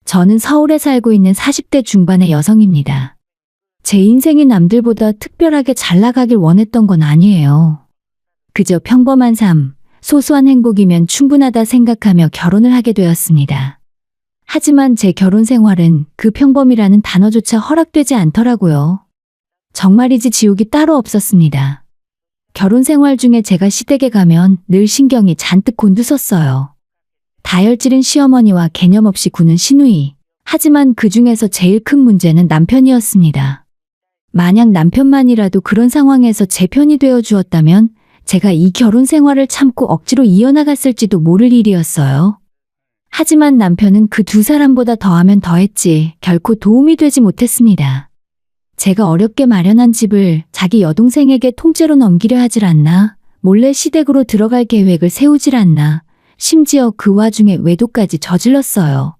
저는 서울에 살고 있는 40대 중반의 여성입니다. 제 인생이 남들보다 특별하게 잘 나가길 원했던 건 아니에요. 그저 평범한 삶, 소소한 행복이면 충분하다 생각하며 결혼을 하게 되었습니다. 하지만 제 결혼 생활은 그 평범이라는 단어조차 허락되지 않더라고요. 정말이지 지옥이 따로 없었습니다. 결혼 생활 중에 제가 시댁에 가면 늘 신경이 잔뜩 곤두섰어요. 다혈질인 시어머니와 개념 없이 구는 시누이. 하지만 그 중에서 제일 큰 문제는 남편이었습니다. 만약 남편만이라도 그런 상황에서 제 편이 되어 주었다면 제가 이 결혼 생활을 참고 억지로 이어나갔을지도 모를 일이었어요. 하지만 남편은 그 두 사람보다 더하면 더했지 결코 도움이 되지 못했습니다. 제가 어렵게 마련한 집을 자기 여동생에게 통째로 넘기려 하질 않나, 몰래 시댁으로 들어갈 계획을 세우질 않나, 심지어 그 와중에 외도까지 저질렀어요.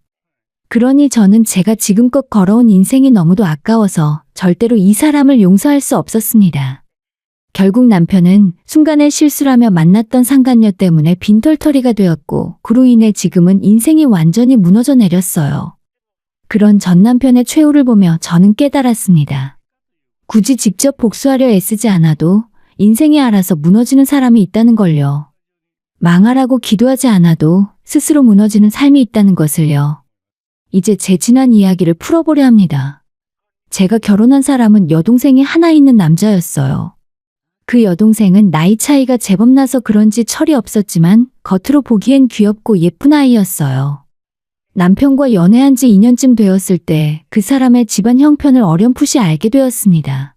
그러니 저는 제가 지금껏 걸어온 인생이 너무도 아까워서 절대로 이 사람을 용서할 수 없었습니다. 결국 남편은 순간의 실수라며 만났던 상간녀 때문에 빈털터리가 되었고 그로 인해 지금은 인생이 완전히 무너져 내렸어요. 그런 전 남편의 최후를 보며 저는 깨달았습니다. 굳이 직접 복수하려 애쓰지 않아도 인생이 알아서 무너지는 사람이 있다는 걸요. 망하라고 기도하지 않아도 스스로 무너지는 삶이 있다는 것을요. 이제 제 지난 이야기를 풀어보려 합니다. 제가 결혼한 사람은 여동생이 하나 있는 남자였어요. 그 여동생은 나이 차이가 제법 나서 그런지 철이 없었지만 겉으로 보기엔 귀엽고 예쁜 아이였어요. 남편과 연애한 지 2년쯤 되었을 때 그 사람의 집안 형편을 어렴풋이 알게 되었습니다.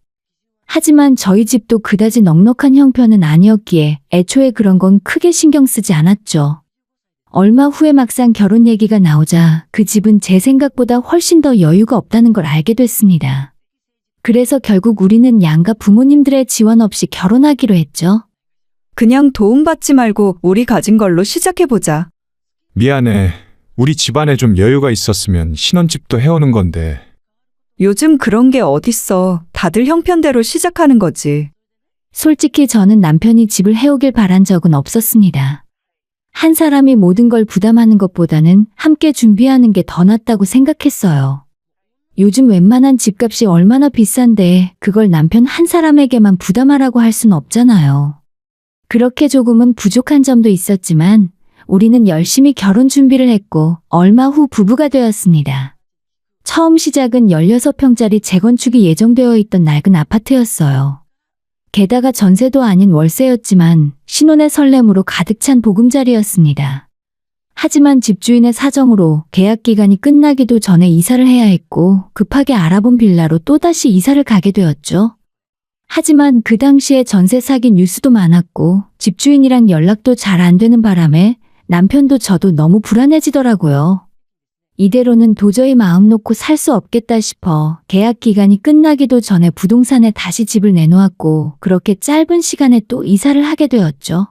하지만 저희 집도 그다지 넉넉한 형편은 아니었기에 애초에 그런 건 크게 신경 쓰지 않았죠. 얼마 후에 막상 결혼 얘기가 나오자 그 집은 제 생각보다 훨씬 더 여유가 없다는 걸 알게 됐습니다. 그래서 결국 우리는 양가 부모님들의 지원 없이 결혼하기로 했죠. 그냥 도움받지 말고 우리 가진 걸로 시작해보자. 미안해. 우리 집안에 좀 여유가 있었으면 신혼집도 해오는 건데. 요즘 그런 게 어딨어. 다들 형편대로 시작하는 거지. 솔직히 저는 남편이 집을 해오길 바란 적은 없었습니다. 한 사람이 모든 걸 부담하는 것보다는 함께 준비하는 게 더 낫다고 생각했어요. 요즘 웬만한 집값이 얼마나 비싼데 그걸 남편 한 사람에게만 부담하라고 할 순 없잖아요. 그렇게 조금은 부족한 점도 있었지만 우리는 열심히 결혼 준비를 했고 얼마 후 부부가 되었습니다. 처음 시작은 16평짜리 재건축이 예정되어 있던 낡은 아파트였어요. 게다가 전세도 아닌 월세였지만 신혼의 설렘으로 가득 찬 보금자리였습니다. 하지만 집주인의 사정으로 계약 기간이 끝나기도 전에 이사를 해야 했고 급하게 알아본 빌라로 또다시 이사를 가게 되었죠. 하지만 그 당시에 전세 사기 뉴스도 많았고 집주인이랑 연락도 잘 안 되는 바람에 남편도 저도 너무 불안해지더라고요. 이대로는 도저히 마음 놓고 살 수 없겠다 싶어 계약 기간이 끝나기도 전에 부동산에 다시 집을 내놓았고 그렇게 짧은 시간에 또 이사를 하게 되었죠.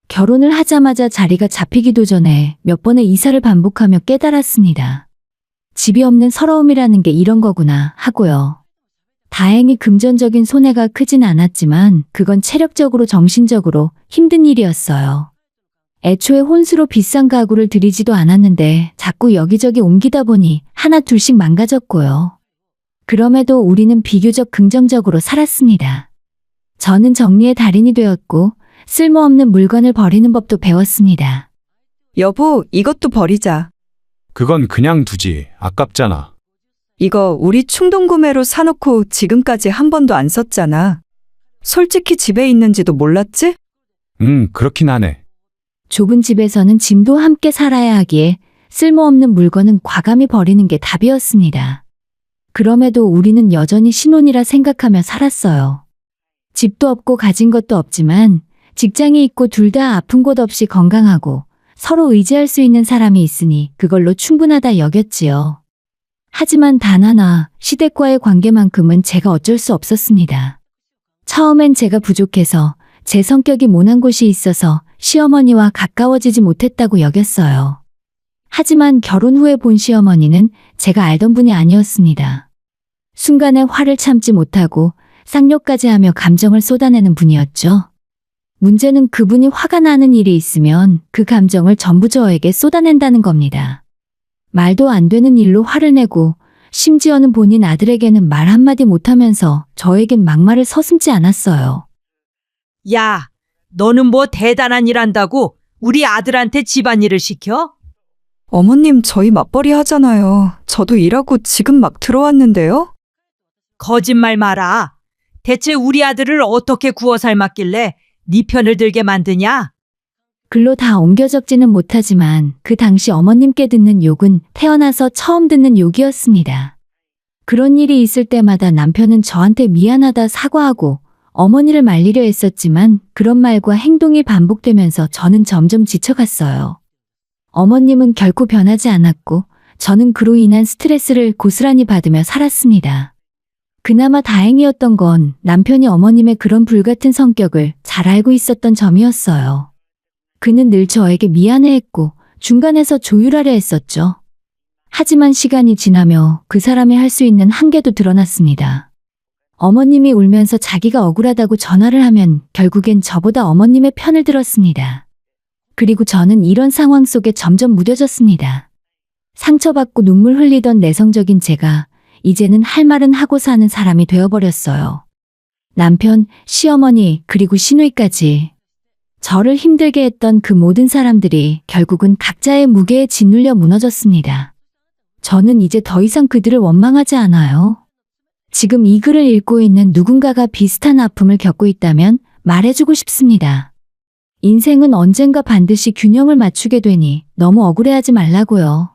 결혼을 하자마자 자리가 잡히기도 전에 몇 번의 이사를 반복하며 깨달았습니다. 집이 없는 서러움이라는 게 이런 거구나 하고요. 다행히 금전적인 손해가 크진 않았지만 그건 체력적으로 정신적으로 힘든 일이었어요. 애초에 혼수로 비싼 가구를 들이지도 않았는데 자꾸 여기저기 옮기다 보니 하나 둘씩 망가졌고요. 그럼에도 우리는 비교적 긍정적으로 살았습니다. 저는 정리의 달인이 되었고 쓸모없는 물건을 버리는 법도 배웠습니다. 여보, 이것도 버리자. 그건 그냥 두지. 아깝잖아. 이거 우리 충동구매로 사놓고 지금까지 한 번도 안 썼잖아. 솔직히 집에 있는지도 몰랐지? 그렇긴 하네. 좁은 집에서는 짐도 함께 살아야 하기에 쓸모없는 물건은 과감히 버리는 게 답이었습니다. 그럼에도 우리는 여전히 신혼이라 생각하며 살았어요. 집도 없고 가진 것도 없지만 직장이 있고 둘 다 아픈 곳 없이 건강하고 서로 의지할 수 있는 사람이 있으니 그걸로 충분하다 여겼지요. 하지만 단 하나, 시댁과의 관계만큼은 제가 어쩔 수 없었습니다. 처음엔 제가 부족해서 제 성격이 모난 곳이 있어서 시어머니와 가까워지지 못했다고 여겼어요. 하지만 결혼 후에 본 시어머니는 제가 알던 분이 아니었습니다. 순간에 화를 참지 못하고 쌍욕까지 하며 감정을 쏟아내는 분이었죠. 문제는 그분이 화가 나는 일이 있으면 그 감정을 전부 저에게 쏟아낸다는 겁니다. 말도 안 되는 일로 화를 내고 심지어는 본인 아들에게는 말 한마디 못하면서 저에겐 막말을 서슴지 않았어요. 야, 너는 뭐 대단한 일 한다고 우리 아들한테 집안일을 시켜? 어머님, 저희 맞벌이 하잖아요. 저도 일하고 지금 막 들어왔는데요. 거짓말 마라. 대체 우리 아들을 어떻게 구워 삶았길래 네 편을 들게 만드냐? 글로 다 옮겨 적지는 못하지만 그 당시 어머님께 듣는 욕은 태어나서 처음 듣는 욕이었습니다. 그런 일이 있을 때마다 남편은 저한테 미안하다 사과하고 어머니를 말리려 했었지만 그런 말과 행동이 반복되면서 저는 점점 지쳐갔어요. 어머님은 결코 변하지 않았고 저는 그로 인한 스트레스를 고스란히 받으며 살았습니다. 그나마 다행이었던 건 남편이 어머님의 그런 불같은 성격을 잘 알고 있었던 점이었어요. 그는 늘 저에게 미안해했고 중간에서 조율하려 했었죠. 하지만 시간이 지나며 그 사람이 할 수 있는 한계도 드러났습니다. 어머님이 울면서 자기가 억울하다고 전화를 하면 결국엔 저보다 어머님의 편을 들었습니다. 그리고 저는 이런 상황 속에 점점 무뎌졌습니다. 상처받고 눈물 흘리던 내성적인 제가 이제는 할 말은 하고 사는 사람이 되어버렸어요. 남편, 시어머니, 그리고 시누이까지. 저를 힘들게 했던 그 모든 사람들이 결국은 각자의 무게에 짓눌려 무너졌습니다. 저는 이제 더 이상 그들을 원망하지 않아요. 지금 이 글을 읽고 있는 누군가가 비슷한 아픔을 겪고 있다면 말해주고 싶습니다. 인생은 언젠가 반드시 균형을 맞추게 되니 너무 억울해하지 말라고요.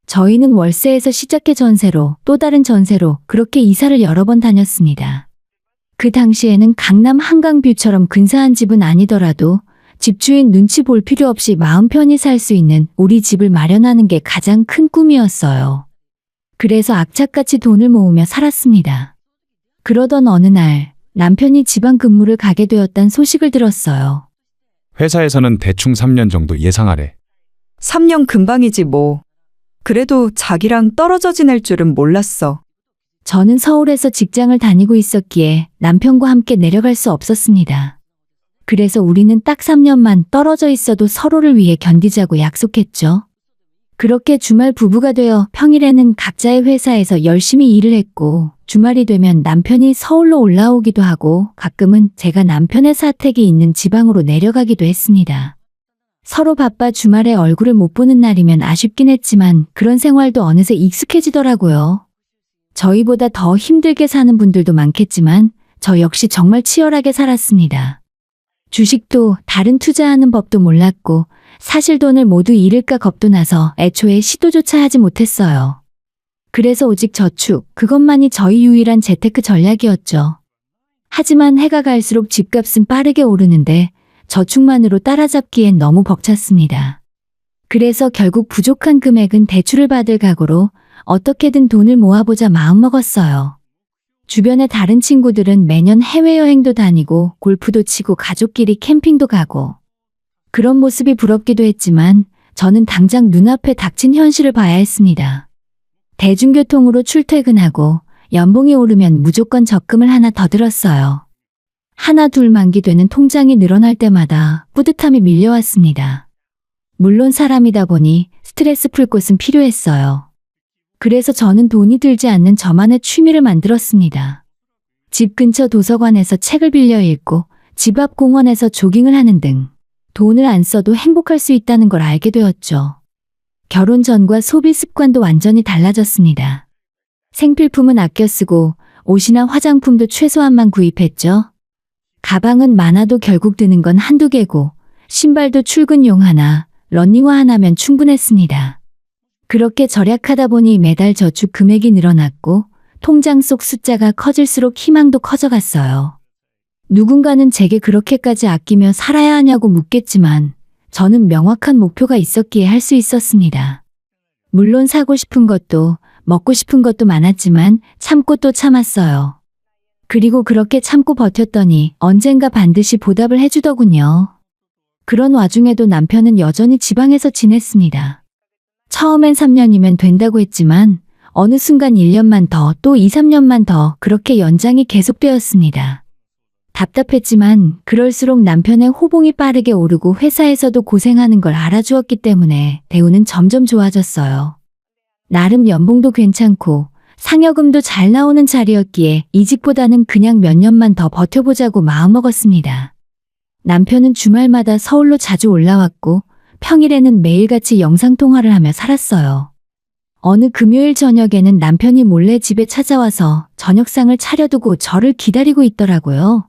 저희는 월세에서 시작해 전세로 또 다른 전세로 그렇게 이사를 여러 번 다녔습니다. 그 당시에는 강남 한강뷰처럼 근사한 집은 아니더라도 집주인 눈치 볼 필요 없이 마음 편히 살 수 있는 우리 집을 마련하는 게 가장 큰 꿈이었어요. 그래서 악착같이 돈을 모으며 살았습니다. 그러던 어느 날 남편이 지방 근무를 가게 되었다는 소식을 들었어요. 회사에서는 대충 3년 정도 예상하래. 3년 금방이지 뭐. 그래도 자기랑 떨어져 지낼 줄은 몰랐어. 저는 서울에서 직장을 다니고 있었기에 남편과 함께 내려갈 수 없었습니다. 그래서 우리는 딱 3년만 떨어져 있어도 서로를 위해 견디자고 약속했죠. 그렇게 주말 부부가 되어 평일에는 각자의 회사에서 열심히 일을 했고 주말이 되면 남편이 서울로 올라오기도 하고 가끔은 제가 남편의 사택이 있는 지방으로 내려가기도 했습니다. 서로 바빠 주말에 얼굴을 못 보는 날이면 아쉽긴 했지만 그런 생활도 어느새 익숙해지더라고요. 저희보다 더 힘들게 사는 분들도 많겠지만 저 역시 정말 치열하게 살았습니다. 주식도 다른 투자하는 법도 몰랐고 사실 돈을 모두 잃을까 겁도 나서 애초에 시도조차 하지 못했어요. 그래서 오직 저축, 그것만이 저희 유일한 재테크 전략이었죠. 하지만 해가 갈수록 집값은 빠르게 오르는데 저축만으로 따라잡기엔 너무 벅찼습니다. 그래서 결국 부족한 금액은 대출을 받을 각오로 어떻게든 돈을 모아보자 마음먹었어요. 주변의 다른 친구들은 매년 해외여행도 다니고 골프도 치고 가족끼리 캠핑도 가고 그런 모습이 부럽기도 했지만 저는 당장 눈앞에 닥친 현실을 봐야 했습니다. 대중교통으로 출퇴근하고 연봉이 오르면 무조건 적금을 하나 더 들었어요. 하나 둘 만기되는 통장이 늘어날 때마다 뿌듯함이 밀려왔습니다. 물론 사람이다 보니 스트레스 풀 곳은 필요했어요. 그래서 저는 돈이 들지 않는 저만의 취미를 만들었습니다. 집 근처 도서관에서 책을 빌려 읽고 집 앞 공원에서 조깅을 하는 등 돈을 안 써도 행복할 수 있다는 걸 알게 되었죠. 결혼 전과 소비 습관도 완전히 달라졌습니다. 생필품은 아껴 쓰고 옷이나 화장품도 최소한만 구입했죠. 가방은 많아도 결국 드는 건 한두 개고 신발도 출근용 하나, 러닝화 하나면 충분했습니다. 그렇게 절약하다 보니 매달 저축 금액이 늘어났고 통장 속 숫자가 커질수록 희망도 커져갔어요. 누군가는 제게 그렇게까지 아끼며 살아야 하냐고 묻겠지만 저는 명확한 목표가 있었기에 할 수 있었습니다. 물론 사고 싶은 것도 먹고 싶은 것도 많았지만 참고 또 참았어요. 그리고 그렇게 참고 버텼더니 언젠가 반드시 보답을 해주더군요. 그런 와중에도 남편은 여전히 지방에서 지냈습니다. 처음엔 3년이면 된다고 했지만 어느 순간 1년만 더 또 2, 3년만 더 그렇게 연장이 계속되었습니다. 답답했지만 그럴수록 남편의 호봉이 빠르게 오르고 회사에서도 고생하는 걸 알아주었기 때문에 대우는 점점 좋아졌어요. 나름 연봉도 괜찮고 상여금도 잘 나오는 자리였기에 이직보다는 그냥 몇 년만 더 버텨보자고 마음먹었습니다. 남편은 주말마다 서울로 자주 올라왔고 평일에는 매일같이 영상통화를 하며 살았어요. 어느 금요일 저녁에는 남편이 몰래 집에 찾아와서 저녁상을 차려두고 저를 기다리고 있더라고요.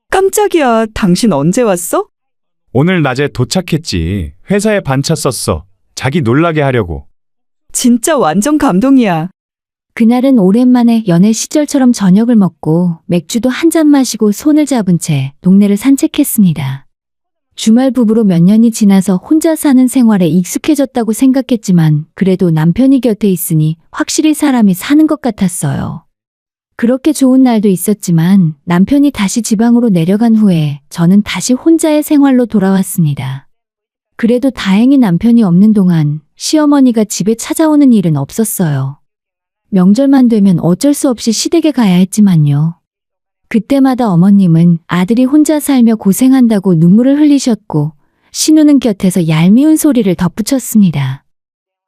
깜짝이야. 당신 언제 왔어? 오늘 낮에 도착했지. 회사에 반차 썼어. 자기 놀라게 하려고. 진짜 완전 감동이야. 그날은 오랜만에 연애 시절처럼 저녁을 먹고 맥주도 한 잔 마시고 손을 잡은 채 동네를 산책했습니다. 주말 부부로 몇 년이 지나서 혼자 사는 생활에 익숙해졌다고 생각했지만 그래도 남편이 곁에 있으니 확실히 사람이 사는 것 같았어요. 그렇게 좋은 날도 있었지만 남편이 다시 지방으로 내려간 후에 저는 다시 혼자의 생활로 돌아왔습니다. 그래도 다행히 남편이 없는 동안 시어머니가 집에 찾아오는 일은 없었어요. 명절만 되면 어쩔 수 없이 시댁에 가야 했지만요. 그때마다 어머님은 아들이 혼자 살며 고생한다고 눈물을 흘리셨고 신우는 곁에서 얄미운 소리를 덧붙였습니다.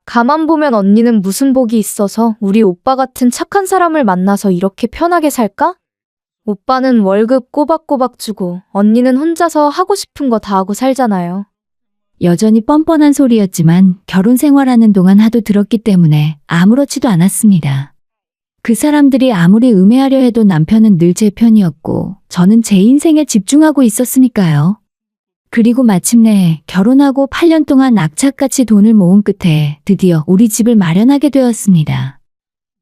가만 보면 언니는 무슨 복이 있어서 우리 오빠 같은 착한 사람을 만나서 이렇게 편하게 살까? 오빠는 월급 꼬박꼬박 주고 언니는 혼자서 하고 싶은 거 다 하고 살잖아요. 여전히 뻔뻔한 소리였지만 결혼 생활하는 동안 하도 들었기 때문에 아무렇지도 않았습니다. 그 사람들이 아무리 음해하려 해도 남편은 늘 제 편이었고 저는 제 인생에 집중하고 있었으니까요. 그리고 마침내 결혼하고 8년 동안 악착같이 돈을 모은 끝에 드디어 우리 집을 마련하게 되었습니다.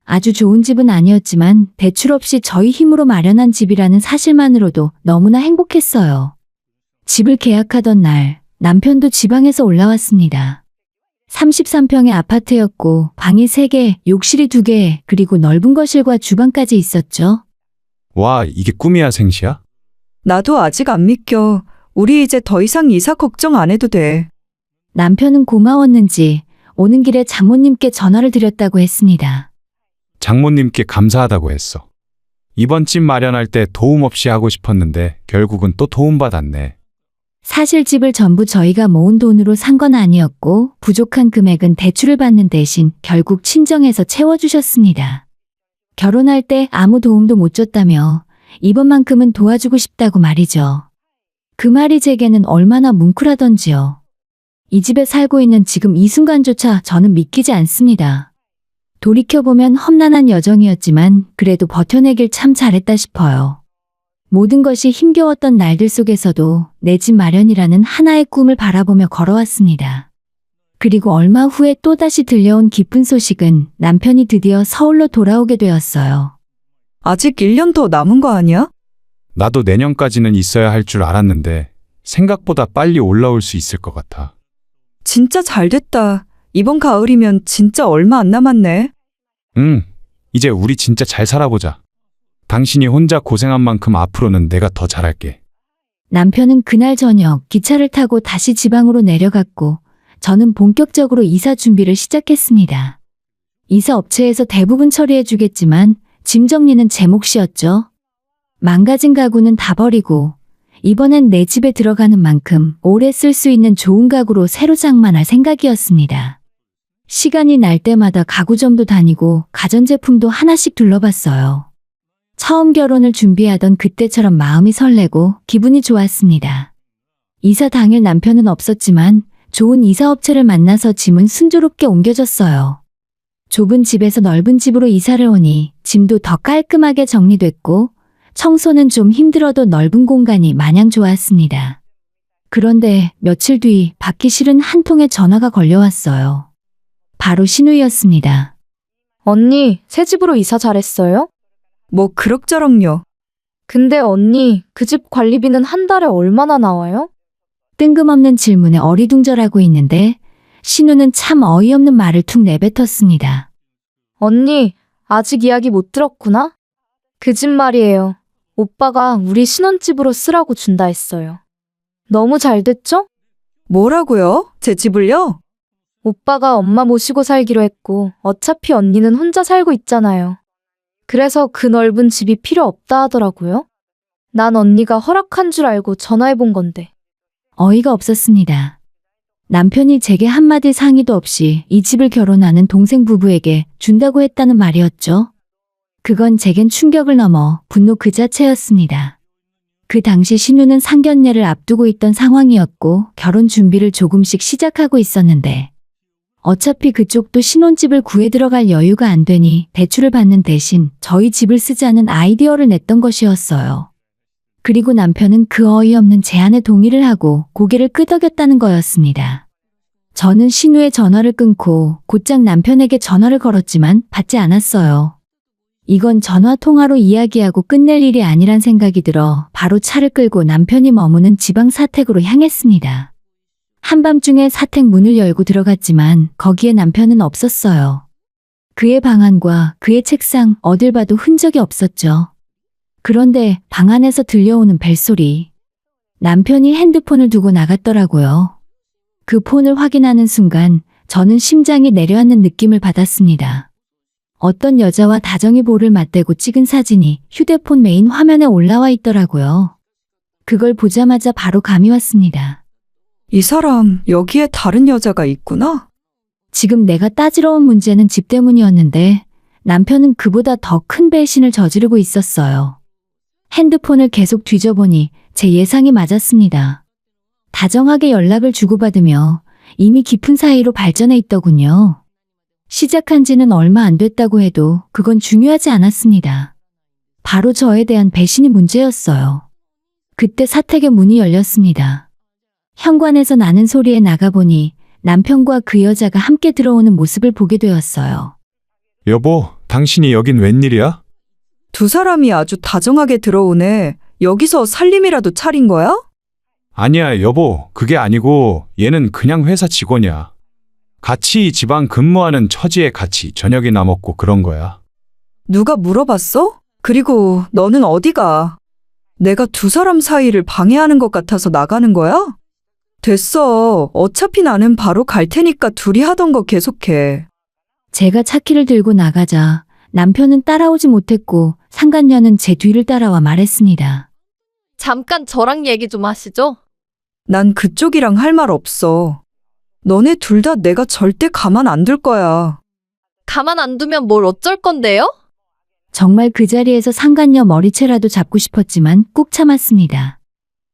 아주 좋은 집은 아니었지만 대출 없이 저희 힘으로 마련한 집이라는 사실만으로도 너무나 행복했어요. 집을 계약하던 날 남편도 지방에서 올라왔습니다. 33평의 아파트였고 방이 3개, 욕실이 2개, 그리고 넓은 거실과 주방까지 있었죠. 와, 이게 꿈이야, 생시야? 나도 아직 안 믿겨. 우리 이제 더 이상 이사 걱정 안 해도 돼. 남편은 고마웠는지 오는 길에 장모님께 전화를 드렸다고 했습니다. 장모님께 감사하다고 했어. 이번 집 마련할 때 도움 없이 하고 싶었는데 결국은 또 도움받았네. 사실 집을 전부 저희가 모은 돈으로 산 건 아니었고 부족한 금액은 대출을 받는 대신 결국 친정에서 채워주셨습니다. 결혼할 때 아무 도움도 못 줬다며 이번만큼은 도와주고 싶다고 말이죠. 그 말이 제게는 얼마나 뭉클하던지요. 이 집에 살고 있는 지금 이 순간조차 저는 믿기지 않습니다. 돌이켜보면 험난한 여정이었지만 그래도 버텨내길 참 잘했다 싶어요. 모든 것이 힘겨웠던 날들 속에서도 내 집 마련이라는 하나의 꿈을 바라보며 걸어왔습니다. 그리고 얼마 후에 또다시 들려온 기쁜 소식은 남편이 드디어 서울로 돌아오게 되었어요. 아직 1년 더 남은 거 아니야? 나도 내년까지는 있어야 할 줄 알았는데 생각보다 빨리 올라올 수 있을 것 같아. 진짜 잘 됐다. 이번 가을이면 진짜 얼마 안 남았네. 이제 우리 진짜 잘 살아보자. 당신이 혼자 고생한 만큼 앞으로는 내가 더 잘할게. 남편은 그날 저녁 기차를 타고 다시 지방으로 내려갔고 저는 본격적으로 이사 준비를 시작했습니다. 이사 업체에서 대부분 처리해주겠지만 짐 정리는 제 몫이었죠. 망가진 가구는 다 버리고 이번엔 내 집에 들어가는 만큼 오래 쓸 수 있는 좋은 가구로 새로 장만할 생각이었습니다. 시간이 날 때마다 가구점도 다니고 가전제품도 하나씩 둘러봤어요. 처음 결혼을 준비하던 그때처럼 마음이 설레고 기분이 좋았습니다. 이사 당일 남편은 없었지만 좋은 이사업체를 만나서 짐은 순조롭게 옮겨졌어요. 좁은 집에서 넓은 집으로 이사를 오니 짐도 더 깔끔하게 정리됐고 청소는 좀 힘들어도 넓은 공간이 마냥 좋았습니다. 그런데 며칠 뒤 받기 싫은 한 통의 전화가 걸려왔어요. 바로 신우이였습니다. 언니, 새 집으로 이사 잘했어요? 뭐 그럭저럭요. 근데 언니, 그 집 관리비는 한 달에 얼마나 나와요? 뜬금없는 질문에 어리둥절하고 있는데 신우는 참 어이없는 말을 툭 내뱉었습니다. 언니, 아직 이야기 못 들었구나? 그 집 말이에요. 오빠가 우리 신혼집으로 쓰라고 준다 했어요. 너무 잘 됐죠? 뭐라고요? 제 집을요? 오빠가 엄마 모시고 살기로 했고 어차피 언니는 혼자 살고 있잖아요. 그래서 그 넓은 집이 필요 없다 하더라고요. 난 언니가 허락한 줄 알고 전화해 본 건데. 어이가 없었습니다. 남편이 제게 한마디 상의도 없이 이 집을 결혼하는 동생 부부에게 준다고 했다는 말이었죠. 그건 제겐 충격을 넘어 분노 그 자체였습니다. 그 당시 신우는 상견례를 앞두고 있던 상황이었고 결혼 준비를 조금씩 시작하고 있었는데 어차피 그쪽도 신혼집을 구해 들어갈 여유가 안 되니 대출을 받는 대신 저희 집을 쓰자는 아이디어를 냈던 것이었어요. 그리고 남편은 그 어이없는 제안에 동의를 하고 고개를 끄덕였다는 거였습니다. 저는 신우의 전화를 끊고 곧장 남편에게 전화를 걸었지만 받지 않았어요. 이건 전화 통화로 이야기하고 끝낼 일이 아니란 생각이 들어 바로 차를 끌고 남편이 머무는 지방 사택으로 향했습니다. 한밤중에 사택 문을 열고 들어갔지만 거기에 남편은 없었어요. 그의 방안과 그의 책상 어딜 봐도 흔적이 없었죠. 그런데 방 안에서 들려오는 벨소리. 남편이 핸드폰을 두고 나갔더라고요. 그 폰을 확인하는 순간 저는 심장이 내려앉는 느낌을 받았습니다. 어떤 여자와 다정히 볼을 맞대고 찍은 사진이 휴대폰 메인 화면에 올라와 있더라고요. 그걸 보자마자 바로 감이 왔습니다. 이 사람 여기에 다른 여자가 있구나? 지금 내가 따지러 온 문제는 집 때문이었는데 남편은 그보다 더 큰 배신을 저지르고 있었어요. 핸드폰을 계속 뒤져보니 제 예상이 맞았습니다. 다정하게 연락을 주고받으며 이미 깊은 사이로 발전해 있더군요. 시작한 지는 얼마 안 됐다고 해도 그건 중요하지 않았습니다. 바로 저에 대한 배신이 문제였어요. 그때 사택의 문이 열렸습니다. 현관에서 나는 소리에 나가보니 남편과 그 여자가 함께 들어오는 모습을 보게 되었어요. 여보, 당신이 여긴 웬일이야? 두 사람이 아주 다정하게 들어오네. 여기서 살림이라도 차린 거야? 아니야, 여보. 그게 아니고 얘는 그냥 회사 직원이야. 같이 이 지방 근무하는 처지에 같이 저녁이나 먹고 그런 거야. 누가 물어봤어? 그리고 너는 어디가? 내가 두 사람 사이를 방해하는 것 같아서 나가는 거야? 됐어. 어차피 나는 바로 갈 테니까 둘이 하던 거 계속해. 제가 차키를 들고 나가자 남편은 따라오지 못했고 상간녀는 제 뒤를 따라와 말했습니다. 잠깐 저랑 얘기 좀 하시죠. 난 그쪽이랑 할 말 없어. 너네 둘 다 내가 절대 가만 안 둘 거야. 가만 안 두면 뭘 어쩔 건데요? 정말 그 자리에서 상간녀 머리채라도 잡고 싶었지만 꾹 참았습니다.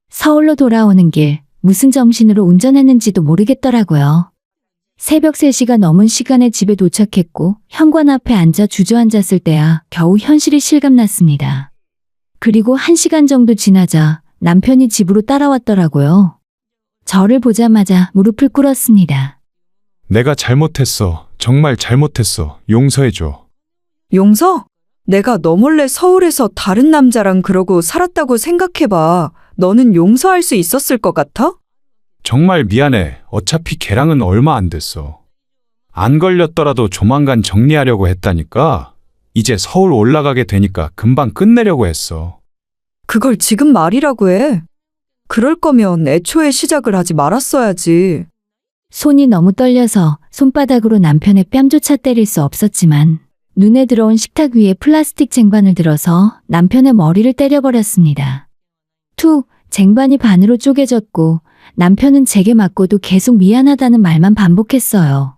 서울로 돌아오는 길 무슨 정신으로 운전했는지도 모르겠더라고요. 새벽 3시가 넘은 시간에 집에 도착했고 현관 앞에 앉아 주저앉았을 때야 겨우 현실이 실감났습니다. 그리고 1시간 정도 지나자 남편이 집으로 따라왔더라고요. 저를 보자마자 무릎을 꿇었습니다. 내가 잘못했어. 정말 잘못했어. 용서해줘. 용서? 내가 너 몰래 서울에서 다른 남자랑 그러고 살았다고 생각해봐. 너는 용서할 수 있었을 것 같아? 정말 미안해. 어차피 걔랑은 얼마 안 됐어. 안 걸렸더라도 조만간 정리하려고 했다니까. 이제 서울 올라가게 되니까 금방 끝내려고 했어. 그걸 지금 말이라고 해. 그럴 거면 애초에 시작을 하지 말았어야지. 손이 너무 떨려서 손바닥으로 남편의 뺨조차 때릴 수 없었지만 눈에 들어온 식탁 위에 플라스틱 쟁반을 들어서 남편의 머리를 때려버렸습니다. 툭! 쟁반이 반으로 쪼개졌고 남편은 제게 맞고도 계속 미안하다는 말만 반복했어요.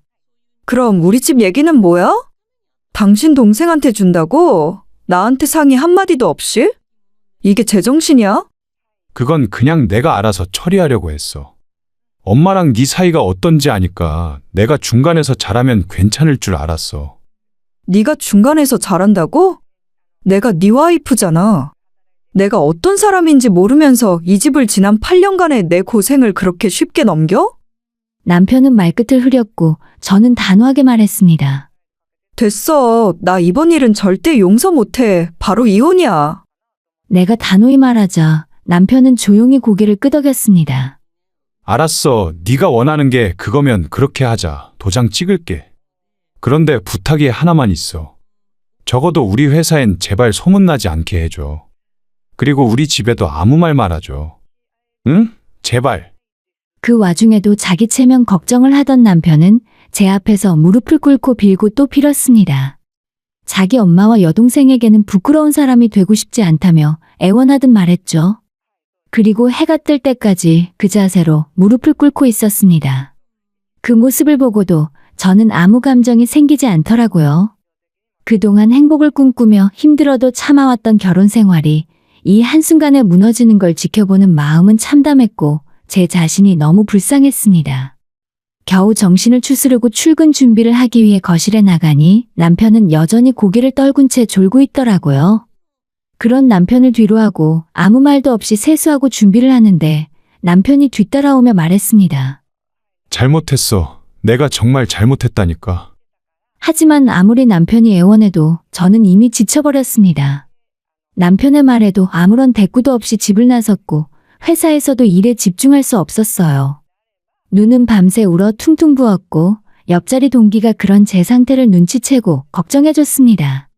그럼 우리 집 얘기는 뭐야? 당신 동생한테 준다고? 나한테 상의 한마디도 없이? 이게 제정신이야? 그건 그냥 내가 알아서 처리하려고 했어. 엄마랑 네 사이가 어떤지 아니까 내가 중간에서 잘하면 괜찮을 줄 알았어. 네가 중간에서 잘한다고? 내가 네 와이프잖아. 내가 어떤 사람인지 모르면서 이 집을 지난 8년간의 내 고생을 그렇게 쉽게 넘겨? 남편은 말끝을 흐렸고 저는 단호하게 말했습니다. 됐어. 나 이번 일은 절대 용서 못해. 바로 이혼이야. 내가 단호히 말하자 남편은 조용히 고개를 끄덕였습니다. 알았어. 네가 원하는 게 그거면 그렇게 하자. 도장 찍을게. 그런데 부탁이 하나만 있어. 적어도 우리 회사엔 제발 소문나지 않게 해줘. 그리고 우리 집에도 아무 말 말아줘. 응? 제발. 그 와중에도 자기 체면 걱정을 하던 남편은 제 앞에서 무릎을 꿇고 빌고 또 빌었습니다. 자기 엄마와 여동생에게는 부끄러운 사람이 되고 싶지 않다며 애원하듯 말했죠. 그리고 해가 뜰 때까지 그 자세로 무릎을 꿇고 있었습니다. 그 모습을 보고도 저는 아무 감정이 생기지 않더라고요. 그동안 행복을 꿈꾸며 힘들어도 참아왔던 결혼 생활이 이 한순간에 무너지는 걸 지켜보는 마음은 참담했고 제 자신이 너무 불쌍했습니다. 겨우 정신을 추스르고 출근 준비를 하기 위해 거실에 나가니 남편은 여전히 고개를 떨군 채 졸고 있더라고요. 그런 남편을 뒤로하고 아무 말도 없이 세수하고 준비를 하는데 남편이 뒤따라오며 말했습니다. 잘못했어. 내가 정말 잘못했다니까. 하지만 아무리 남편이 애원해도 저는 이미 지쳐버렸습니다. 남편의 말에도 아무런 대꾸도 없이 집을 나섰고 회사에서도 일에 집중할 수 없었어요. 눈은 밤새 울어 퉁퉁 부었고 옆자리 동기가 그런 제 상태를 눈치채고 걱정해줬습니다.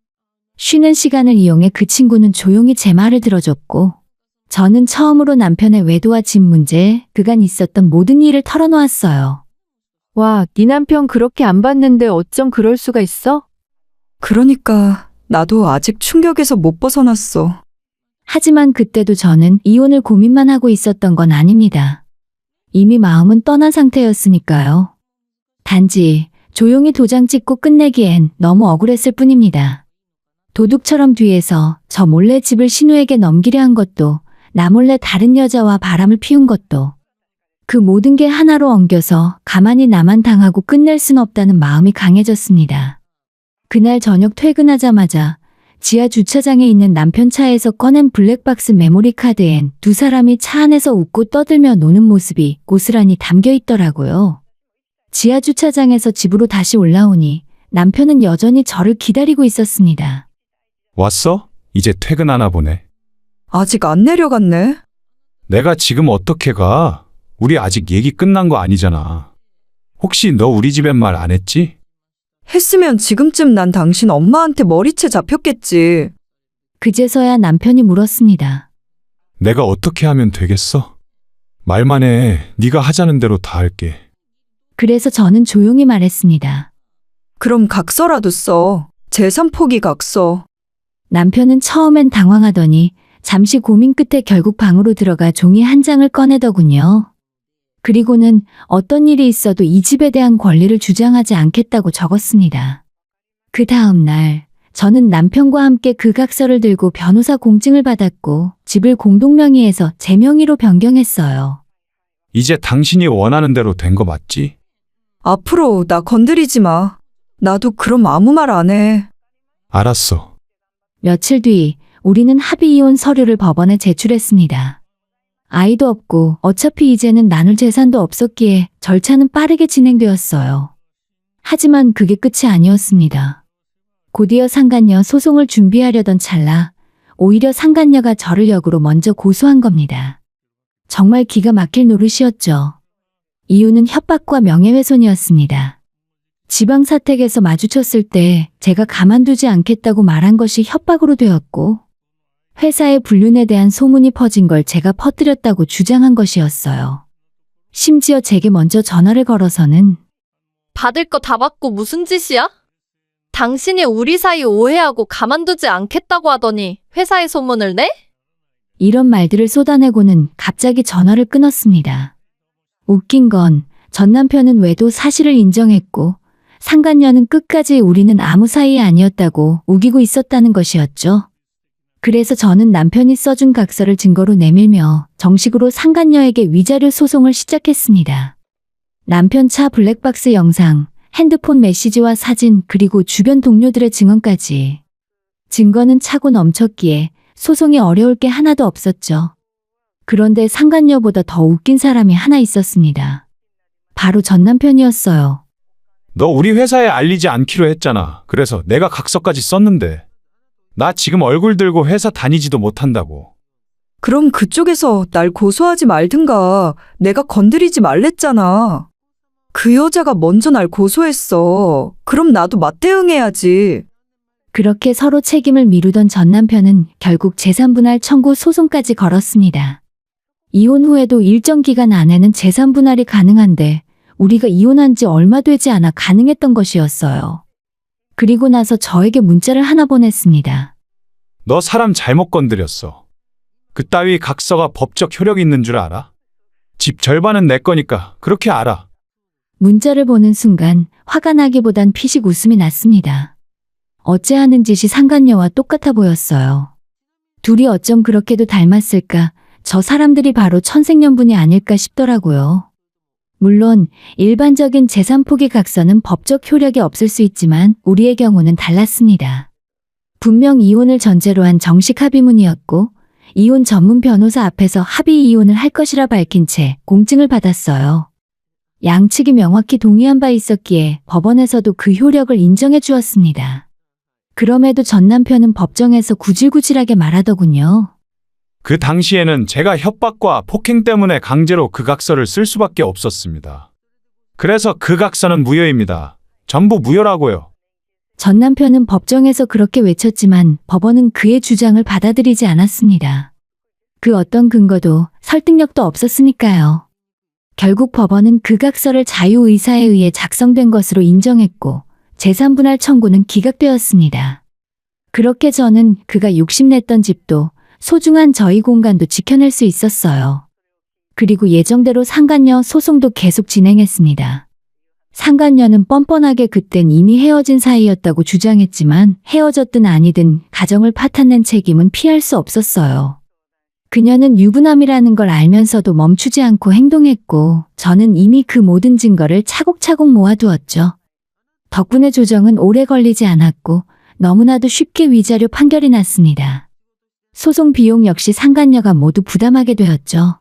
쉬는 시간을 이용해 그 친구는 조용히 제 말을 들어줬고 저는 처음으로 남편의 외도와 집 문제, 그간 있었던 모든 일을 털어놓았어요. 와, 네 남편 그렇게 안 봤는데 어쩜 그럴 수가 있어? 그러니까 나도 아직 충격에서 못 벗어났어. 하지만 그때도 저는 이혼을 고민만 하고 있었던 건 아닙니다. 이미 마음은 떠난 상태였으니까요. 단지 조용히 도장 찍고 끝내기엔 너무 억울했을 뿐입니다. 도둑처럼 뒤에서 저 몰래 집을 신우에게 넘기려 한 것도 나 몰래 다른 여자와 바람을 피운 것도 그 모든 게 하나로 엉겨서 가만히 나만 당하고 끝낼 순 없다는 마음이 강해졌습니다. 그날 저녁 퇴근하자마자 지하 주차장에 있는 남편 차에서 꺼낸 블랙박스 메모리 카드엔 두 사람이 차 안에서 웃고 떠들며 노는 모습이 고스란히 담겨 있더라고요. 지하 주차장에서 집으로 다시 올라오니 남편은 여전히 저를 기다리고 있었습니다. 왔어? 이제 퇴근하나 보네. 아직 안 내려갔네. 내가 지금 어떻게 가? 우리 아직 얘기 끝난 거 아니잖아. 혹시 너 우리 집엔 말 안 했지? 했으면 지금쯤 난 당신 엄마한테 머리채 잡혔겠지. 그제서야 남편이 물었습니다. 내가 어떻게 하면 되겠어? 말만 해. 네가 하자는 대로 다 할게. 그래서 저는 조용히 말했습니다. 그럼 각서라도 써. 재산 포기 각서. 남편은 처음엔 당황하더니 잠시 고민 끝에 결국 방으로 들어가 종이 한 장을 꺼내더군요. 그리고는 어떤 일이 있어도 이 집에 대한 권리를 주장하지 않겠다고 적었습니다. 그 다음 날 저는 남편과 함께 그 각서를 들고 변호사 공증을 받았고 집을 공동명의에서 제 명의로 변경했어요. 이제 당신이 원하는 대로 된 거 맞지? 앞으로 나 건드리지 마. 나도 그럼 아무 말 안 해. 알았어. 며칠 뒤 우리는 합의 이혼 서류를 법원에 제출했습니다. 아이도 없고 어차피 이제는 나눌 재산도 없었기에 절차는 빠르게 진행되었어요. 하지만 그게 끝이 아니었습니다. 곧이어 상간녀 소송을 준비하려던 찰나 오히려 상간녀가 저를 역으로 먼저 고소한 겁니다. 정말 기가 막힐 노릇이었죠. 이유는 협박과 명예훼손이었습니다. 지방사택에서 마주쳤을 때 제가 가만두지 않겠다고 말한 것이 협박으로 되었고 회사의 불륜에 대한 소문이 퍼진 걸 제가 퍼뜨렸다고 주장한 것이었어요. 심지어 제게 먼저 전화를 걸어서는 받을 거 다 받고 무슨 짓이야? 당신이 우리 사이 오해하고 가만두지 않겠다고 하더니 회사에 소문을 내? 이런 말들을 쏟아내고는 갑자기 전화를 끊었습니다. 웃긴 건 전 남편은 외도 사실을 인정했고 상간녀는 끝까지 우리는 아무 사이 아니었다고 우기고 있었다는 것이었죠. 그래서 저는 남편이 써준 각서를 증거로 내밀며 정식으로 상간녀에게 위자료 소송을 시작했습니다. 남편 차 블랙박스 영상, 핸드폰 메시지와 사진 그리고 주변 동료들의 증언까지. 증거는 차고 넘쳤기에 소송이 어려울 게 하나도 없었죠. 그런데 상간녀보다 더 웃긴 사람이 하나 있었습니다. 바로 전 남편이었어요. 너 우리 회사에 알리지 않기로 했잖아. 그래서 내가 각서까지 썼는데. 나 지금 얼굴 들고 회사 다니지도 못한다고. 그럼 그쪽에서 날 고소하지 말든가. 내가 건드리지 말랬잖아. 그 여자가 먼저 날 고소했어. 그럼 나도 맞대응해야지. 그렇게 서로 책임을 미루던 전 남편은 결국 재산분할 청구 소송까지 걸었습니다. 이혼 후에도 일정 기간 안에는 재산분할이 가능한데 우리가 이혼한 지 얼마 되지 않아 가능했던 것이었어요. 그리고 나서 저에게 문자를 하나 보냈습니다. 너 사람 잘못 건드렸어. 그따위 각서가 법적 효력이 있는 줄 알아? 집 절반은 내 거니까 그렇게 알아. 문자를 보는 순간 화가 나기보단 피식 웃음이 났습니다. 어째 하는 짓이 상간녀와 똑같아 보였어요. 둘이 어쩜 그렇게도 닮았을까? 저 사람들이 바로 천생연분이 아닐까 싶더라고요. 물론 일반적인 재산 포기 각서는 법적 효력이 없을 수 있지만 우리의 경우는 달랐습니다. 분명 이혼을 전제로 한 정식 합의문이었고 이혼 전문 변호사 앞에서 합의 이혼을 할 것이라 밝힌 채 공증을 받았어요. 양측이 명확히 동의한 바 있었기에 법원에서도 그 효력을 인정해 주었습니다. 그럼에도 전 남편은 법정에서 구질구질하게 말하더군요. 그 당시에는 제가 협박과 폭행 때문에 강제로 그 각서를 쓸 수밖에 없었습니다. 그래서 그 각서는 무효입니다. 전부 무효라고요. 전 남편은 법정에서 그렇게 외쳤지만 법원은 그의 주장을 받아들이지 않았습니다. 그 어떤 근거도 설득력도 없었으니까요. 결국 법원은 그 각서를 자유의사에 의해 작성된 것으로 인정했고 재산분할 청구는 기각되었습니다. 그렇게 저는 그가 욕심냈던 집도 소중한 저희 공간도 지켜낼 수 있었어요. 그리고 예정대로 상간녀 소송도 계속 진행했습니다. 상간녀는 뻔뻔하게 그땐 이미 헤어진 사이였다고 주장했지만 헤어졌든 아니든 가정을 파탄낸 책임은 피할 수 없었어요. 그녀는 유부남이라는 걸 알면서도 멈추지 않고 행동했고 저는 이미 그 모든 증거를 차곡차곡 모아두었죠. 덕분에 조정은 오래 걸리지 않았고 너무나도 쉽게 위자료 판결이 났습니다. 소송 비용 역시 상간녀가 모두 부담하게 되었죠.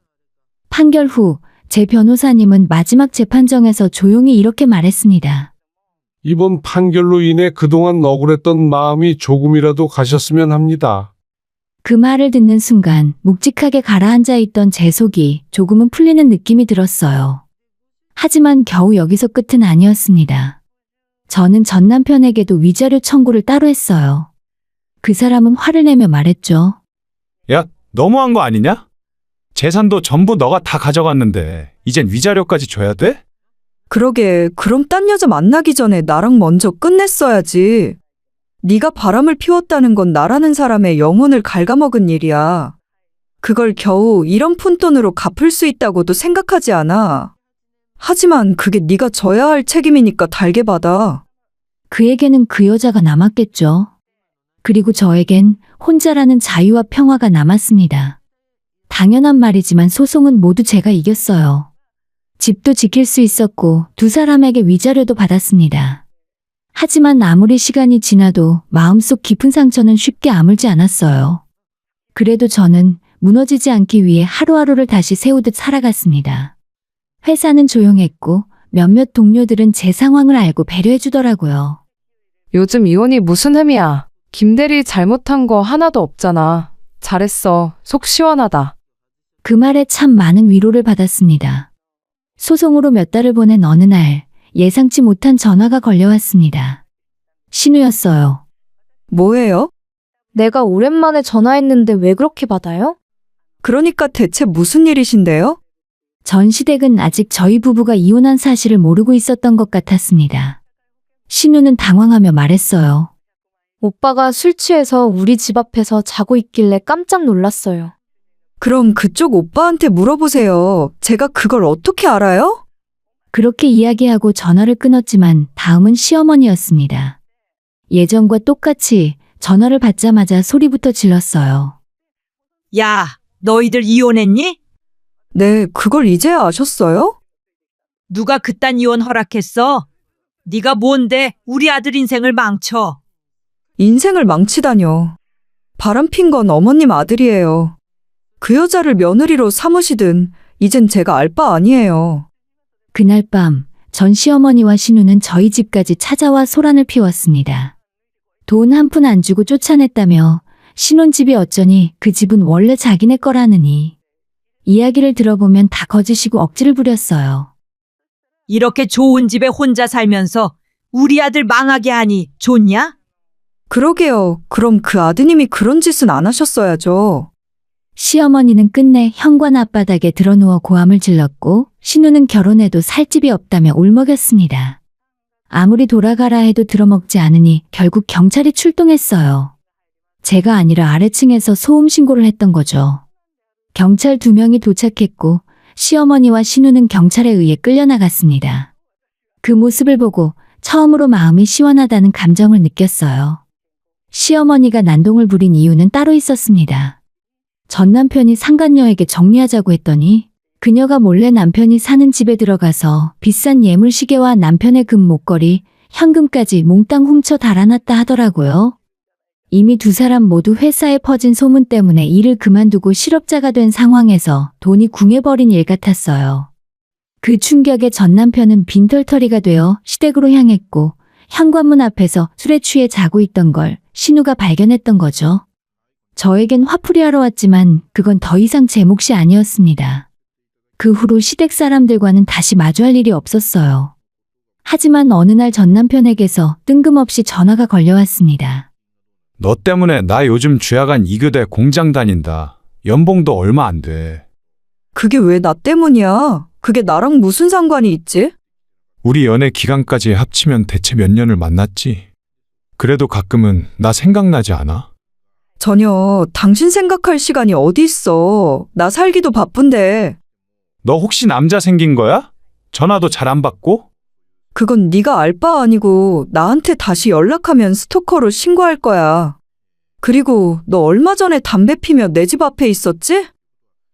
판결 후 제 변호사님은 마지막 재판정에서 조용히 이렇게 말했습니다. 이번 판결로 인해 그동안 억울했던 마음이 조금이라도 가셨으면 합니다. 그 말을 듣는 순간 묵직하게 가라앉아 있던 제 속이 조금은 풀리는 느낌이 들었어요. 하지만 겨우 여기서 끝은 아니었습니다. 저는 전 남편에게도 위자료 청구를 따로 했어요. 그 사람은 화를 내며 말했죠. 야, 너무한 거 아니냐? 재산도 전부 너가 다 가져갔는데 이젠 위자료까지 줘야 돼? 그러게, 그럼 딴 여자 만나기 전에 나랑 먼저 끝냈어야지. 네가 바람을 피웠다는 건 나라는 사람의 영혼을 갉아먹은 일이야. 그걸 겨우 이런 푼돈으로 갚을 수 있다고도 생각하지 않아. 하지만 그게 네가 져야 할 책임이니까 달게 받아. 그에게는 그 여자가 남았겠죠. 그리고 저에겐 혼자라는 자유와 평화가 남았습니다. 당연한 말이지만 소송은 모두 제가 이겼어요. 집도 지킬 수 있었고 두 사람에게 위자료도 받았습니다. 하지만 아무리 시간이 지나도 마음속 깊은 상처는 쉽게 아물지 않았어요. 그래도 저는 무너지지 않기 위해 하루하루를 다시 세우듯 살아갔습니다. 회사는 조용했고 몇몇 동료들은 제 상황을 알고 배려해 주더라고요. 요즘 이혼이 무슨 흠이야. 김대리 잘못한 거 하나도 없잖아. 잘했어. 속 시원하다. 그 말에 참 많은 위로를 받았습니다. 소송으로 몇 달을 보낸 어느 날 예상치 못한 전화가 걸려왔습니다. 신우였어요. 뭐예요? 내가 오랜만에 전화했는데 왜 그렇게 받아요? 그러니까 대체 무슨 일이신데요? 전 시댁은 아직 저희 부부가 이혼한 사실을 모르고 있었던 것 같았습니다. 신우는 당황하며 말했어요. 오빠가 술 취해서 우리 집 앞에서 자고 있길래 깜짝 놀랐어요. 그럼 그쪽 오빠한테 물어보세요. 제가 그걸 어떻게 알아요? 그렇게 이야기하고 전화를 끊었지만 다음은 시어머니였습니다. 예전과 똑같이 전화를 받자마자 소리부터 질렀어요. 야, 너희들 이혼했니? 네, 그걸 이제야 아셨어요? 누가 그딴 이혼 허락했어? 네가 뭔데 우리 아들 인생을 망쳐? 인생을 망치다뇨. 바람핀 건 어머님 아들이에요. 그 여자를 며느리로 삼으시든 이젠 제가 알 바 아니에요. 그날 밤 전 시어머니와 신우는 저희 집까지 찾아와 소란을 피웠습니다. 돈 한 푼 안 주고 쫓아냈다며 신혼집이 어쩌니 그 집은 원래 자기네 거라느니. 이야기를 들어보면 다 거짓이고 억지를 부렸어요. 이렇게 좋은 집에 혼자 살면서 우리 아들 망하게 하니 좋냐? 그러게요. 그럼 그 아드님이 그런 짓은 안 하셨어야죠. 시어머니는 끝내 현관 앞바닥에 드러누워 고함을 질렀고 신우는 결혼해도 살 집이 없다며 울먹였습니다. 아무리 돌아가라 해도 들어먹지 않으니 결국 경찰이 출동했어요. 제가 아니라 아래층에서 소음 신고를 했던 거죠. 경찰 2명이 도착했고 시어머니와 신우는 경찰에 의해 끌려나갔습니다. 그 모습을 보고 처음으로 마음이 시원하다는 감정을 느꼈어요. 시어머니가 난동을 부린 이유는 따로 있었습니다. 전 남편이 상간녀에게 정리하자고 했더니 그녀가 몰래 남편이 사는 집에 들어가서 비싼 예물 시계와 남편의 금 목걸이, 현금까지 몽땅 훔쳐 달아났다 하더라고요. 이미 두 사람 모두 회사에 퍼진 소문 때문에 일을 그만두고 실업자가 된 상황에서 돈이 궁해버린 일 같았어요. 그 충격에 전 남편은 빈털터리가 되어 시댁으로 향했고 현관문 앞에서 술에 취해 자고 있던 걸 신우가 발견했던 거죠. 저에겐 화풀이 하러 왔지만 그건 더 이상 제 몫이 아니었습니다. 그 후로 시댁 사람들과는 다시 마주할 일이 없었어요. 하지만 어느 날 전 남편에게서 뜬금없이 전화가 걸려왔습니다. 너 때문에 나 요즘 주야간 2교대 공장 다닌다. 연봉도 얼마 안 돼. 그게 왜 나 때문이야? 그게 나랑 무슨 상관이 있지? 우리 연애 기간까지 합치면 대체 몇 년을 만났지? 그래도 가끔은 나 생각나지 않아? 전혀 당신 생각할 시간이 어디 있어. 나 살기도 바쁜데. 너 혹시 남자 생긴 거야? 전화도 잘 안 받고? 그건 네가 알 바 아니고 나한테 다시 연락하면 스토커로 신고할 거야. 그리고 너 얼마 전에 담배 피며 내 집 앞에 있었지?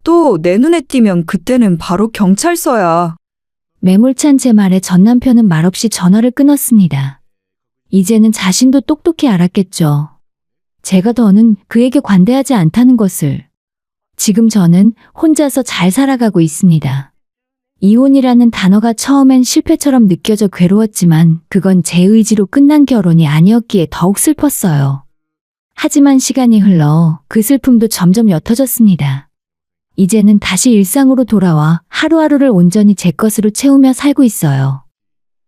또 내 눈에 띄면 그때는 바로 경찰서야. 매몰찬 제 말에 전 남편은 말없이 전화를 끊었습니다. 이제는 자신도 똑똑히 알았겠죠. 제가 더는 그에게 관대하지 않다는 것을. 지금 저는 혼자서 잘 살아가고 있습니다. 이혼이라는 단어가 처음엔 실패처럼 느껴져 괴로웠지만 그건 제 의지로 끝난 결혼이 아니었기에 더욱 슬펐어요. 하지만 시간이 흘러 그 슬픔도 점점 옅어졌습니다. 이제는 다시 일상으로 돌아와 하루하루를 온전히 제 것으로 채우며 살고 있어요.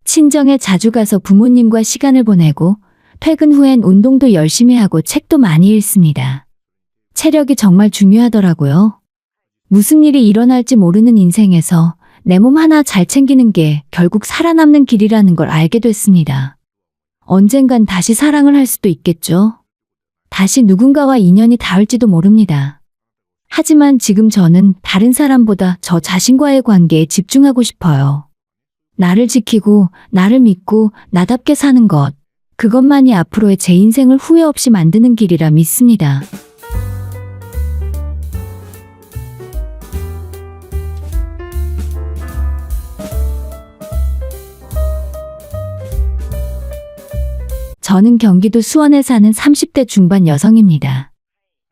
친정에 자주 가서 부모님과 시간을 보내고 퇴근 후엔 운동도 열심히 하고 책도 많이 읽습니다. 체력이 정말 중요하더라고요. 무슨 일이 일어날지 모르는 인생에서 내 몸 하나 잘 챙기는 게 결국 살아남는 길이라는 걸 알게 됐습니다. 언젠간 다시 사랑을 할 수도 있겠죠. 다시 누군가와 인연이 닿을지도 모릅니다. 하지만 지금 저는 다른 사람보다 저 자신과의 관계에 집중하고 싶어요. 나를 지키고 나를 믿고 나답게 사는 것. 그것만이 앞으로의 제 인생을 후회 없이 만드는 길이라 믿습니다. 저는 경기도 수원에 사는 30대 중반 여성입니다.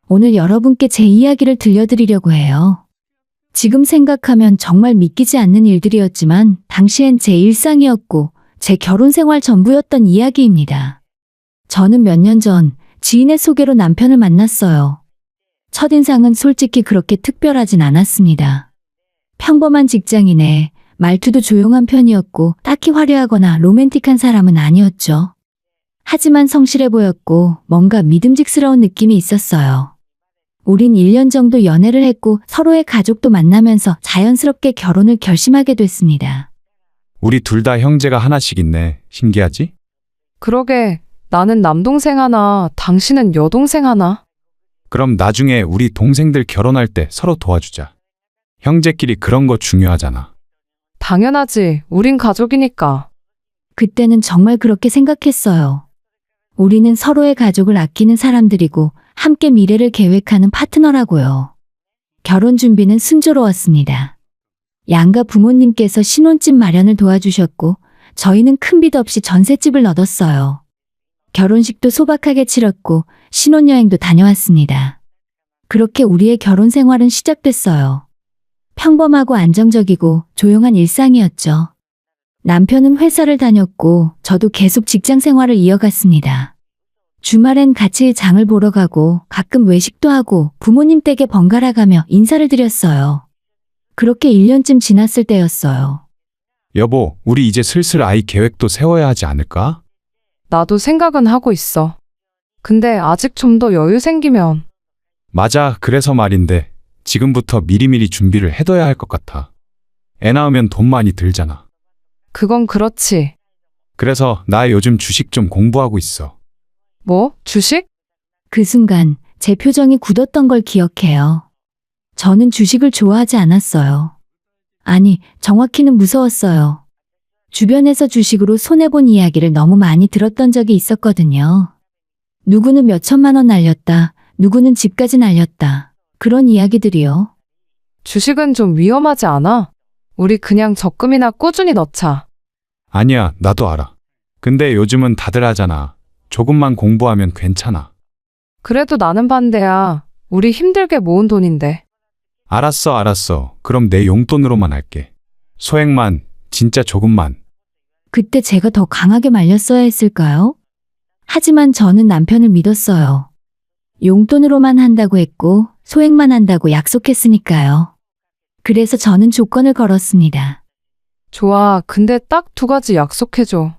오늘 여러분께 제 이야기를 들려드리려고 해요. 지금 생각하면 정말 믿기지 않는 일들이었지만 당시엔 제 일상이었고 제 결혼 생활 전부였던 이야기입니다. 저는 몇 년 전 지인의 소개로 남편을 만났어요. 첫인상은 솔직히 그렇게 특별하진 않았습니다. 평범한 직장인에 말투도 조용한 편이었고 딱히 화려하거나 로맨틱한 사람은 아니었죠. 하지만 성실해 보였고 뭔가 믿음직스러운 느낌이 있었어요. 우린 1년 정도 연애를 했고 서로의 가족도 만나면서 자연스럽게 결혼을 결심하게 됐습니다. 우리 둘 다 형제가 하나씩 있네. 신기하지? 그러게, 나는 남동생 하나, 당신은 여동생 하나. 그럼 나중에 우리 동생들 결혼할 때 서로 도와주자. 형제끼리 그런 거 중요하잖아. 당연하지, 우린 가족이니까. 그때는 정말 그렇게 생각했어요. 우리는 서로의 가족을 아끼는 사람들이고 함께 미래를 계획하는 파트너라고요. 결혼 준비는 순조로웠습니다. 양가 부모님께서 신혼집 마련을 도와주셨고 저희는 큰 빚 없이 전셋집을 얻었어요. 결혼식도 소박하게 치렀고 신혼여행도 다녀왔습니다. 그렇게 우리의 결혼 생활은 시작됐어요. 평범하고 안정적이고 조용한 일상이었죠. 남편은 회사를 다녔고 저도 계속 직장 생활을 이어갔습니다. 주말엔 같이 장을 보러 가고 가끔 외식도 하고 부모님 댁에 번갈아 가며 인사를 드렸어요. 그렇게 1년쯤 지났을 때였어요. 여보, 우리 이제 슬슬 아이 계획도 세워야 하지 않을까? 나도 생각은 하고 있어. 근데 아직 좀 더 여유 생기면. 맞아, 그래서 말인데 지금부터 미리미리 준비를 해둬야 할 것 같아. 애 낳으면 돈 많이 들잖아. 그건 그렇지. 그래서 나 요즘 주식 좀 공부하고 있어. 뭐? 주식? 그 순간 제 표정이 굳었던 걸 기억해요. 저는 주식을 좋아하지 않았어요. 아니, 정확히는 무서웠어요. 주변에서 주식으로 손해본 이야기를 너무 많이 들었던 적이 있었거든요. 누구는 몇 천만 원 날렸다. 누구는 집까지 날렸다. 그런 이야기들이요. 주식은 좀 위험하지 않아? 우리 그냥 적금이나 꾸준히 넣자. 아니야, 나도 알아. 근데 요즘은 다들 하잖아. 조금만 공부하면 괜찮아. 그래도 나는 반대야. 우리 힘들게 모은 돈인데. 알았어. 그럼 내 용돈으로만 할게. 소액만, 진짜 조금만. 그때 제가 더 강하게 말렸어야 했을까요? 하지만 저는 남편을 믿었어요. 용돈으로만 한다고 했고 소액만 한다고 약속했으니까요. 그래서 저는 조건을 걸었습니다. 좋아. 근데 딱 2가지 약속해줘.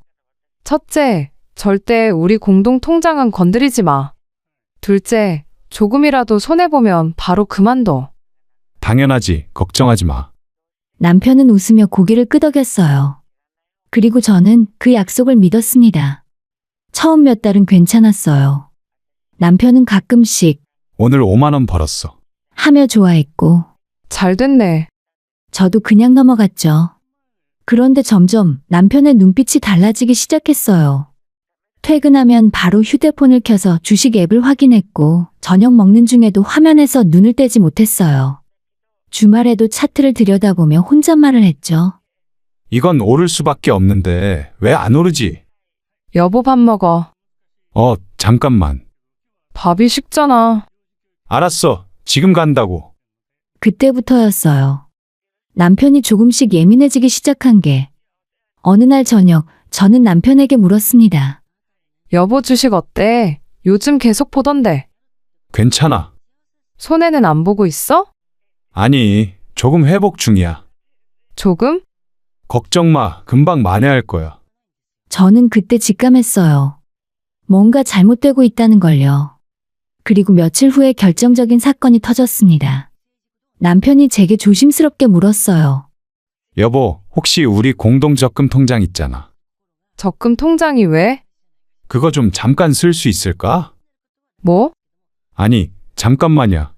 첫째, 절대 우리 공동 통장은 건드리지 마. 둘째, 조금이라도 손해보면 바로 그만둬. 당연하지. 걱정하지 마. 남편은 웃으며 고개를 끄덕였어요. 그리고 저는 그 약속을 믿었습니다. 처음 몇 달은 괜찮았어요. 남편은 가끔씩 오늘 5만 원 벌었어. 하며 좋아했고 잘 됐네. 저도 그냥 넘어갔죠. 그런데 점점 남편의 눈빛이 달라지기 시작했어요. 퇴근하면 바로 휴대폰을 켜서 주식 앱을 확인했고 저녁 먹는 중에도 화면에서 눈을 떼지 못했어요. 주말에도 차트를 들여다보며 혼잣말을 했죠. 이건 오를 수밖에 없는데 왜 안 오르지? 여보 밥 먹어. 잠깐만. 밥이 식잖아. 알았어. 지금 간다고. 그때부터였어요. 남편이 조금씩 예민해지기 시작한 게 어느 날 저녁 저는 남편에게 물었습니다. 여보 주식 어때? 요즘 계속 보던데. 괜찮아. 손해는 안 보고 있어? 아니, 조금 회복 중이야. 조금? 걱정 마. 금방 만회할 거야. 저는 그때 직감했어요. 뭔가 잘못되고 있다는 걸요. 그리고 며칠 후에 결정적인 사건이 터졌습니다. 남편이 제게 조심스럽게 물었어요. 여보, 혹시 우리 공동 적금 통장 있잖아. 적금 통장이 왜? 그거 좀 잠깐 쓸 수 있을까? 뭐? 아니, 잠깐만이야.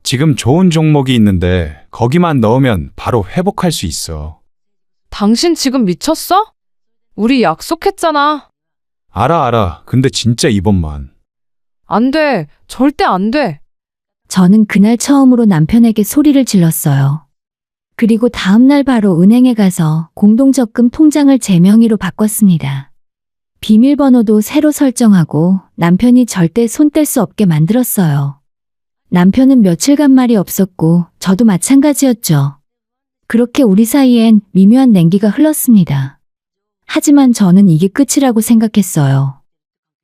지금 좋은 종목이 있는데 거기만 넣으면 바로 회복할 수 있어. 당신 지금 미쳤어? 우리 약속했잖아. 알아. 근데 진짜 이번만. 안 돼. 절대 안 돼. 저는 그날 처음으로 남편에게 소리를 질렀어요. 그리고 다음날 바로 은행에 가서 공동적금 통장을 제 명의로 바꿨습니다. 비밀번호도 새로 설정하고 남편이 절대 손 뗄 수 없게 만들었어요. 남편은 며칠간 말이 없었고 저도 마찬가지였죠. 그렇게 우리 사이엔 미묘한 냉기가 흘렀습니다. 하지만 저는 이게 끝이라고 생각했어요.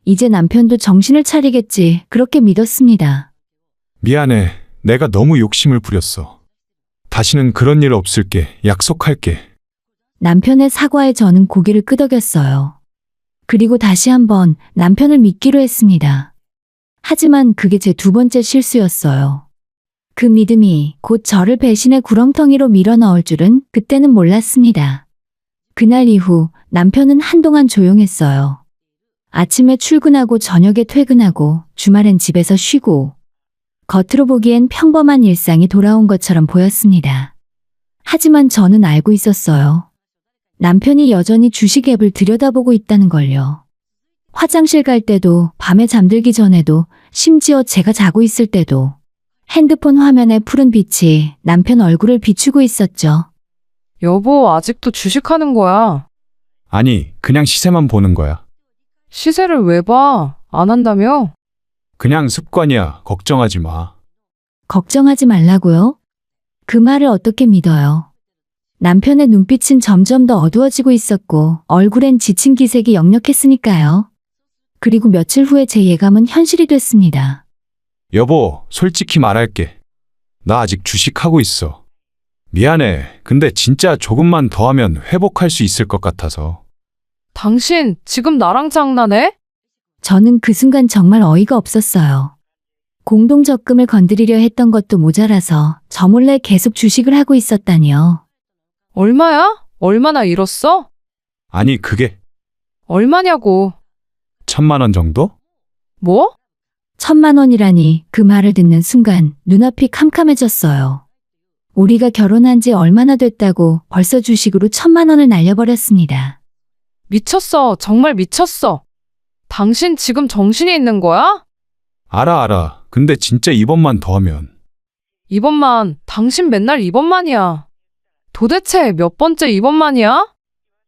이제 남편도 정신을 차리겠지 그렇게 믿었습니다. 미안해. 내가 너무 욕심을 부렸어. 다시는 그런 일 없을게. 약속할게. 남편의 사과에 저는 고개를 끄덕였어요. 그리고 다시 한번 남편을 믿기로 했습니다. 하지만 그게 제 2번째 실수였어요. 그 믿음이 곧 저를 배신의 구렁텅이로 밀어넣을 줄은 그때는 몰랐습니다. 그날 이후 남편은 한동안 조용했어요. 아침에 출근하고 저녁에 퇴근하고 주말엔 집에서 쉬고 겉으로 보기엔 평범한 일상이 돌아온 것처럼 보였습니다. 하지만 저는 알고 있었어요. 남편이 여전히 주식 앱을 들여다보고 있다는 걸요. 화장실 갈 때도, 밤에 잠들기 전에도, 심지어 제가 자고 있을 때도 핸드폰 화면에 푸른 빛이 남편 얼굴을 비추고 있었죠. 여보, 아직도 주식하는 거야. 아니, 그냥 시세만 보는 거야. 시세를 왜 봐? 안 한다며? 그냥 습관이야. 걱정하지 마. 걱정하지 말라고요? 그 말을 어떻게 믿어요? 남편의 눈빛은 점점 더 어두워지고 있었고 얼굴엔 지친 기색이 역력했으니까요. 그리고 며칠 후에 제 예감은 현실이 됐습니다. 여보, 솔직히 말할게. 나 아직 주식하고 있어. 미안해. 근데 진짜 조금만 더 하면 회복할 수 있을 것 같아서. 당신 지금 나랑 장난해? 저는 그 순간 정말 어이가 없었어요. 공동적금을 건드리려 했던 것도 모자라서 저 몰래 계속 주식을 하고 있었다니요. 얼마야? 얼마나 잃었어? 아니, 그게 얼마냐고. 1,000만 원 정도? 뭐? 1,000만 원이라니 그 말을 듣는 순간 눈앞이 캄캄해졌어요. 우리가 결혼한 지 얼마나 됐다고 벌써 주식으로 1,000만 원을 날려버렸습니다. 미쳤어. 정말 미쳤어. 당신 지금 정신이 있는 거야? 알아. 근데 진짜 이번만 더 하면. 이번만, 당신 맨날 이번만이야. 도대체 몇 번째 이번만이야?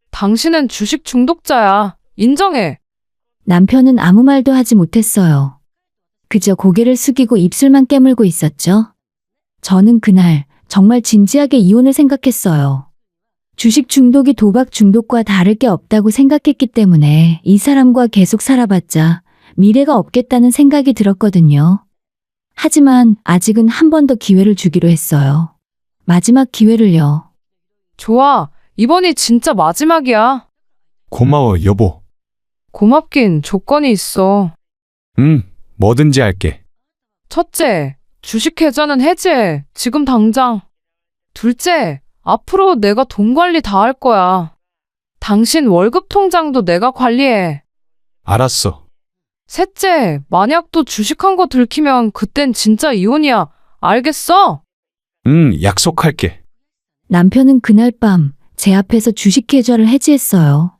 당신은 주식 중독자야. 인정해. 남편은 아무 말도 하지 못했어요. 그저 고개를 숙이고 입술만 깨물고 있었죠. 저는 그날 정말 진지하게 이혼을 생각했어요. 주식 중독이 도박 중독과 다를 게 없다고 생각했기 때문에 이 사람과 계속 살아봤자 미래가 없겠다는 생각이 들었거든요. 하지만 아직은 한 번 더 기회를 주기로 했어요. 마지막 기회를요. 좋아. 이번이 진짜 마지막이야. 고마워, 여보. 고맙긴 조건이 있어. 뭐든지 할게. 첫째, 주식 계좌는 해지해. 지금 당장. 둘째, 앞으로 내가 돈 관리 다 할 거야. 당신 월급 통장도 내가 관리해. 알았어. 셋째, 만약 또 주식한 거 들키면 그땐 진짜 이혼이야. 알겠어? 약속할게. 남편은 그날 밤 제 앞에서 주식 계좌를 해지했어요.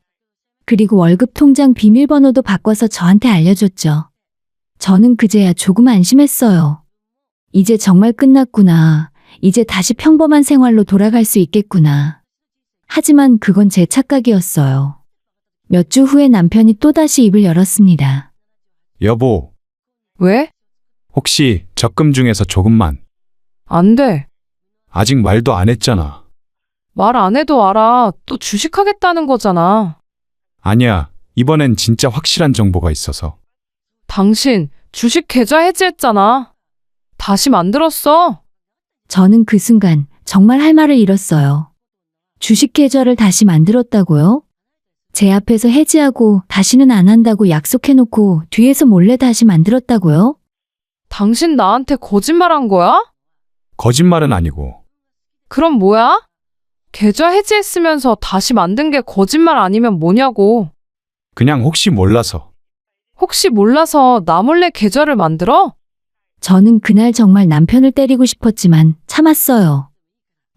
그리고 월급 통장 비밀번호도 바꿔서 저한테 알려줬죠. 저는 그제야 조금 안심했어요. 이제 정말 끝났구나. 이제 다시 평범한 생활로 돌아갈 수 있겠구나. 하지만 그건 제 착각이었어요. 몇 주 후에 남편이 또다시 입을 열었습니다. 여보, 왜? 혹시 적금 중에서 조금만. 안 돼. 아직 말도 안 했잖아. 말 안 해도 알아. 또 주식하겠다는 거잖아. 아니야, 이번엔 진짜 확실한 정보가 있어서. 당신 주식 계좌 해지했잖아. 다시 만들었어. 저는 그 순간 정말 할 말을 잃었어요. 주식 계좌를 다시 만들었다고요? 제 앞에서 해지하고 다시는 안 한다고 약속해놓고 뒤에서 몰래 다시 만들었다고요? 당신 나한테 거짓말한 거야? 거짓말은 아니고. 그럼 뭐야? 계좌 해지했으면서 다시 만든 게 거짓말 아니면 뭐냐고. 그냥 혹시 몰라서. 혹시 몰라서 나 몰래 계좌를 만들어? 저는 그날 정말 남편을 때리고 싶었지만 참았어요.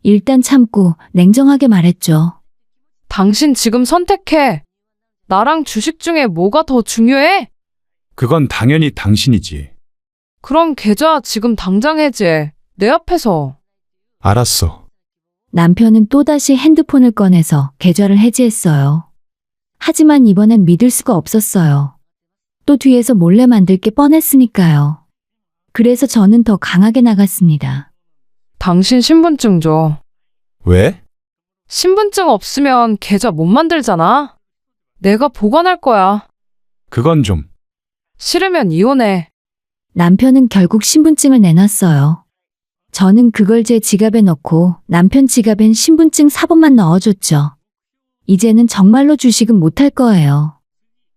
일단 참고 냉정하게 말했죠. 당신 지금 선택해. 나랑 주식 중에 뭐가 더 중요해? 그건 당연히 당신이지. 그럼 계좌 지금 당장 해지해. 내 앞에서. 알았어. 남편은 또다시 핸드폰을 꺼내서 계좌를 해지했어요. 하지만 이번엔 믿을 수가 없었어요. 또 뒤에서 몰래 만들 게 뻔했으니까요. 그래서 저는 더 강하게 나갔습니다. 당신 신분증 줘. 왜? 신분증 없으면 계좌 못 만들잖아. 내가 보관할 거야. 그건 좀. 싫으면 이혼해. 남편은 결국 신분증을 내놨어요. 저는 그걸 제 지갑에 넣고 남편 지갑엔 신분증 사본만 넣어줬죠. 이제는 정말로 주식은 못할 거예요.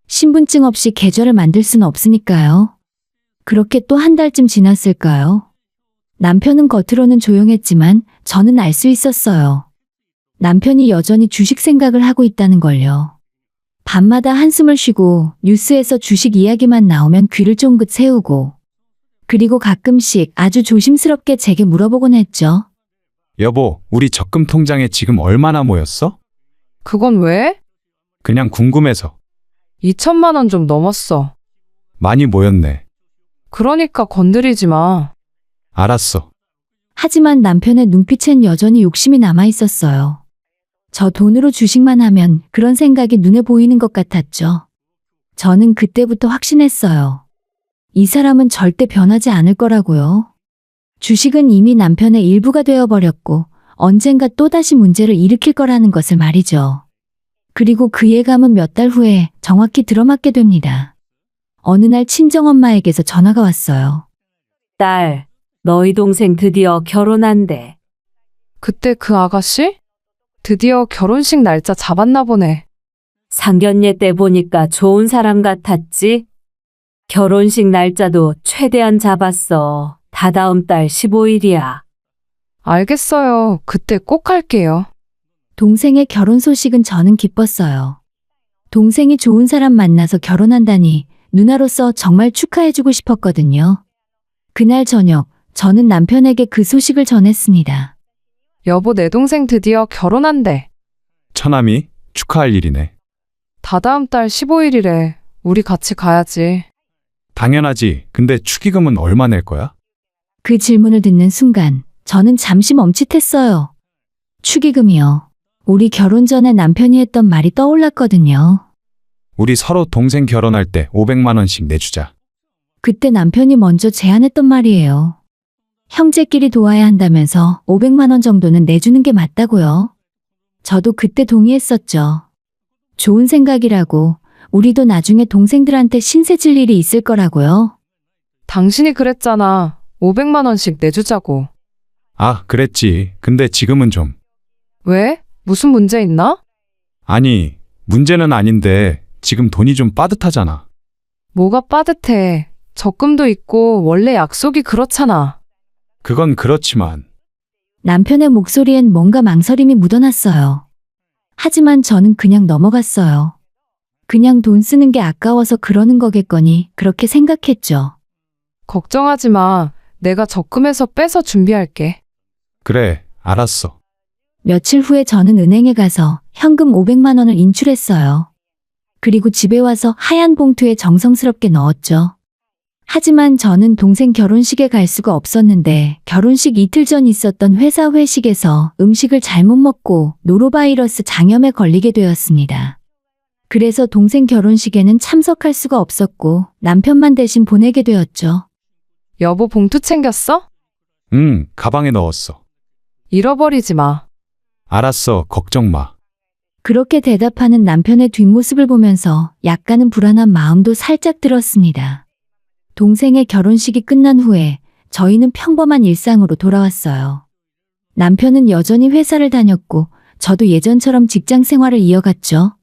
신분증 없이 계좌를 만들 수는 없으니까요. 그렇게 또 한 달쯤 지났을까요? 남편은 겉으로는 조용했지만 저는 알 수 있었어요. 남편이 여전히 주식 생각을 하고 있다는 걸요. 밤마다 한숨을 쉬고 뉴스에서 주식 이야기만 나오면 귀를 쫑긋 세우고 그리고 가끔씩 아주 조심스럽게 제게 물어보곤 했죠. 여보, 우리 적금 통장에 지금 얼마나 모였어? 그건 왜? 그냥 궁금해서. 2천만 원 좀 넘었어. 많이 모였네. 그러니까 건드리지 마. 알았어. 하지만 남편의 눈빛엔 여전히 욕심이 남아 있었어요. 저 돈으로 주식만 하면 그런 생각이 눈에 보이는 것 같았죠. 저는 그때부터 확신했어요. 이 사람은 절대 변하지 않을 거라고요. 주식은 이미 남편의 일부가 되어버렸고 언젠가 또다시 문제를 일으킬 거라는 것을 말이죠. 그리고 그 예감은 몇 달 후에 정확히 들어맞게 됩니다. 어느 날 친정엄마에게서 전화가 왔어요. 딸, 너희 동생 드디어 결혼한대. 그때 그 아가씨? 드디어 결혼식 날짜 잡았나 보네. 상견례 때 보니까 좋은 사람 같았지? 결혼식 날짜도 최대한 잡았어. 다다음 달 15일이야. 알겠어요. 그때 꼭 할게요. 동생의 결혼 소식은 저는 기뻤어요. 동생이 좋은 사람 만나서 결혼한다니 누나로서 정말 축하해주고 싶었거든요. 그날 저녁 저는 남편에게 그 소식을 전했습니다. 여보, 내 동생 드디어 결혼한대. 처남이 축하할 일이네. 다다음 달 15일이래. 우리 같이 가야지. 당연하지. 근데 축의금은 얼마 낼 거야? 그 질문을 듣는 순간 저는 잠시 멈칫했어요. 축의금이요. 우리 결혼 전에 남편이 했던 말이 떠올랐거든요. 우리 서로 동생 결혼할 때 500만 원씩 내주자. 그때 남편이 먼저 제안했던 말이에요. 형제끼리 도와야 한다면서 500만 원 정도는 내주는 게 맞다고요. 저도 그때 동의했었죠. 좋은 생각이라고, 우리도 나중에 동생들한테 신세 질 일이 있을 거라고요. 당신이 그랬잖아. 500만 원씩 내주자고. 아, 그랬지. 근데 지금은 좀. 왜? 무슨 문제 있나? 아니, 문제는 아닌데 지금 돈이 좀 빠듯하잖아. 뭐가 빠듯해. 적금도 있고 원래 약속이 그렇잖아. 그건 그렇지만 남편의 목소리엔 뭔가 망설임이 묻어났어요. 하지만 저는 그냥 넘어갔어요. 그냥 돈 쓰는 게 아까워서 그러는 거겠거니 그렇게 생각했죠. 걱정하지 마. 내가 적금에서 빼서 준비할게. 그래, 알았어. 며칠 후에 저는 은행에 가서 현금 500만 원을 인출했어요. 그리고 집에 와서 하얀 봉투에 정성스럽게 넣었죠. 하지만 저는 동생 결혼식에 갈 수가 없었는데 결혼식 이틀 전 있었던 회사 회식에서 음식을 잘못 먹고 노로바이러스 장염에 걸리게 되었습니다. 그래서 동생 결혼식에는 참석할 수가 없었고 남편만 대신 보내게 되었죠. 여보, 봉투 챙겼어? 응, 가방에 넣었어. 잃어버리지 마. 알았어, 걱정 마. 그렇게 대답하는 남편의 뒷모습을 보면서 약간은 불안한 마음도 살짝 들었습니다. 동생의 결혼식이 끝난 후에 저희는 평범한 일상으로 돌아왔어요. 남편은 여전히 회사를 다녔고 저도 예전처럼 직장 생활을 이어갔죠.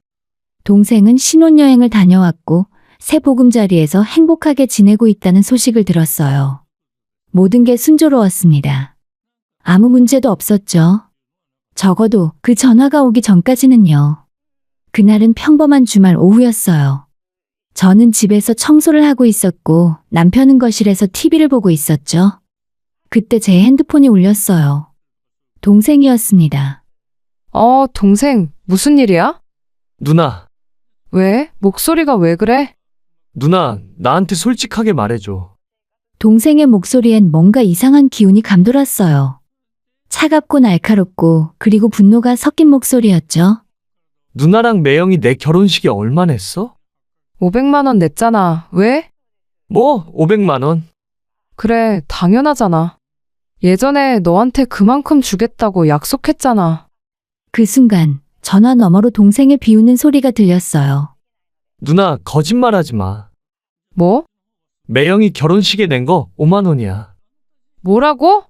동생은 신혼여행을 다녀왔고 새 보금자리에서 행복하게 지내고 있다는 소식을 들었어요. 모든 게 순조로웠습니다. 아무 문제도 없었죠. 적어도 그 전화가 오기 전까지는요. 그날은 평범한 주말 오후였어요. 저는 집에서 청소를 하고 있었고 남편은 거실에서 TV를 보고 있었죠. 그때 제 핸드폰이 울렸어요. 동생이었습니다. 동생, 무슨 일이야? 누나, 왜? 목소리가 왜 그래? 누나, 나한테 솔직하게 말해줘. 동생의 목소리엔 뭔가 이상한 기운이 감돌았어요. 차갑고 날카롭고 그리고 분노가 섞인 목소리였죠. 누나랑 매영이 내 결혼식에 얼마 냈어? 500만 원 냈잖아. 왜? 뭐, 500만 원? 그래, 당연하잖아. 예전에 너한테 그만큼 주겠다고 약속했잖아. 그 순간 전화 너머로 동생의 비웃는 소리가 들렸어요. 누나, 거짓말하지 마. 뭐? 매영이 결혼식에 낸 거 5만 원이야. 뭐라고?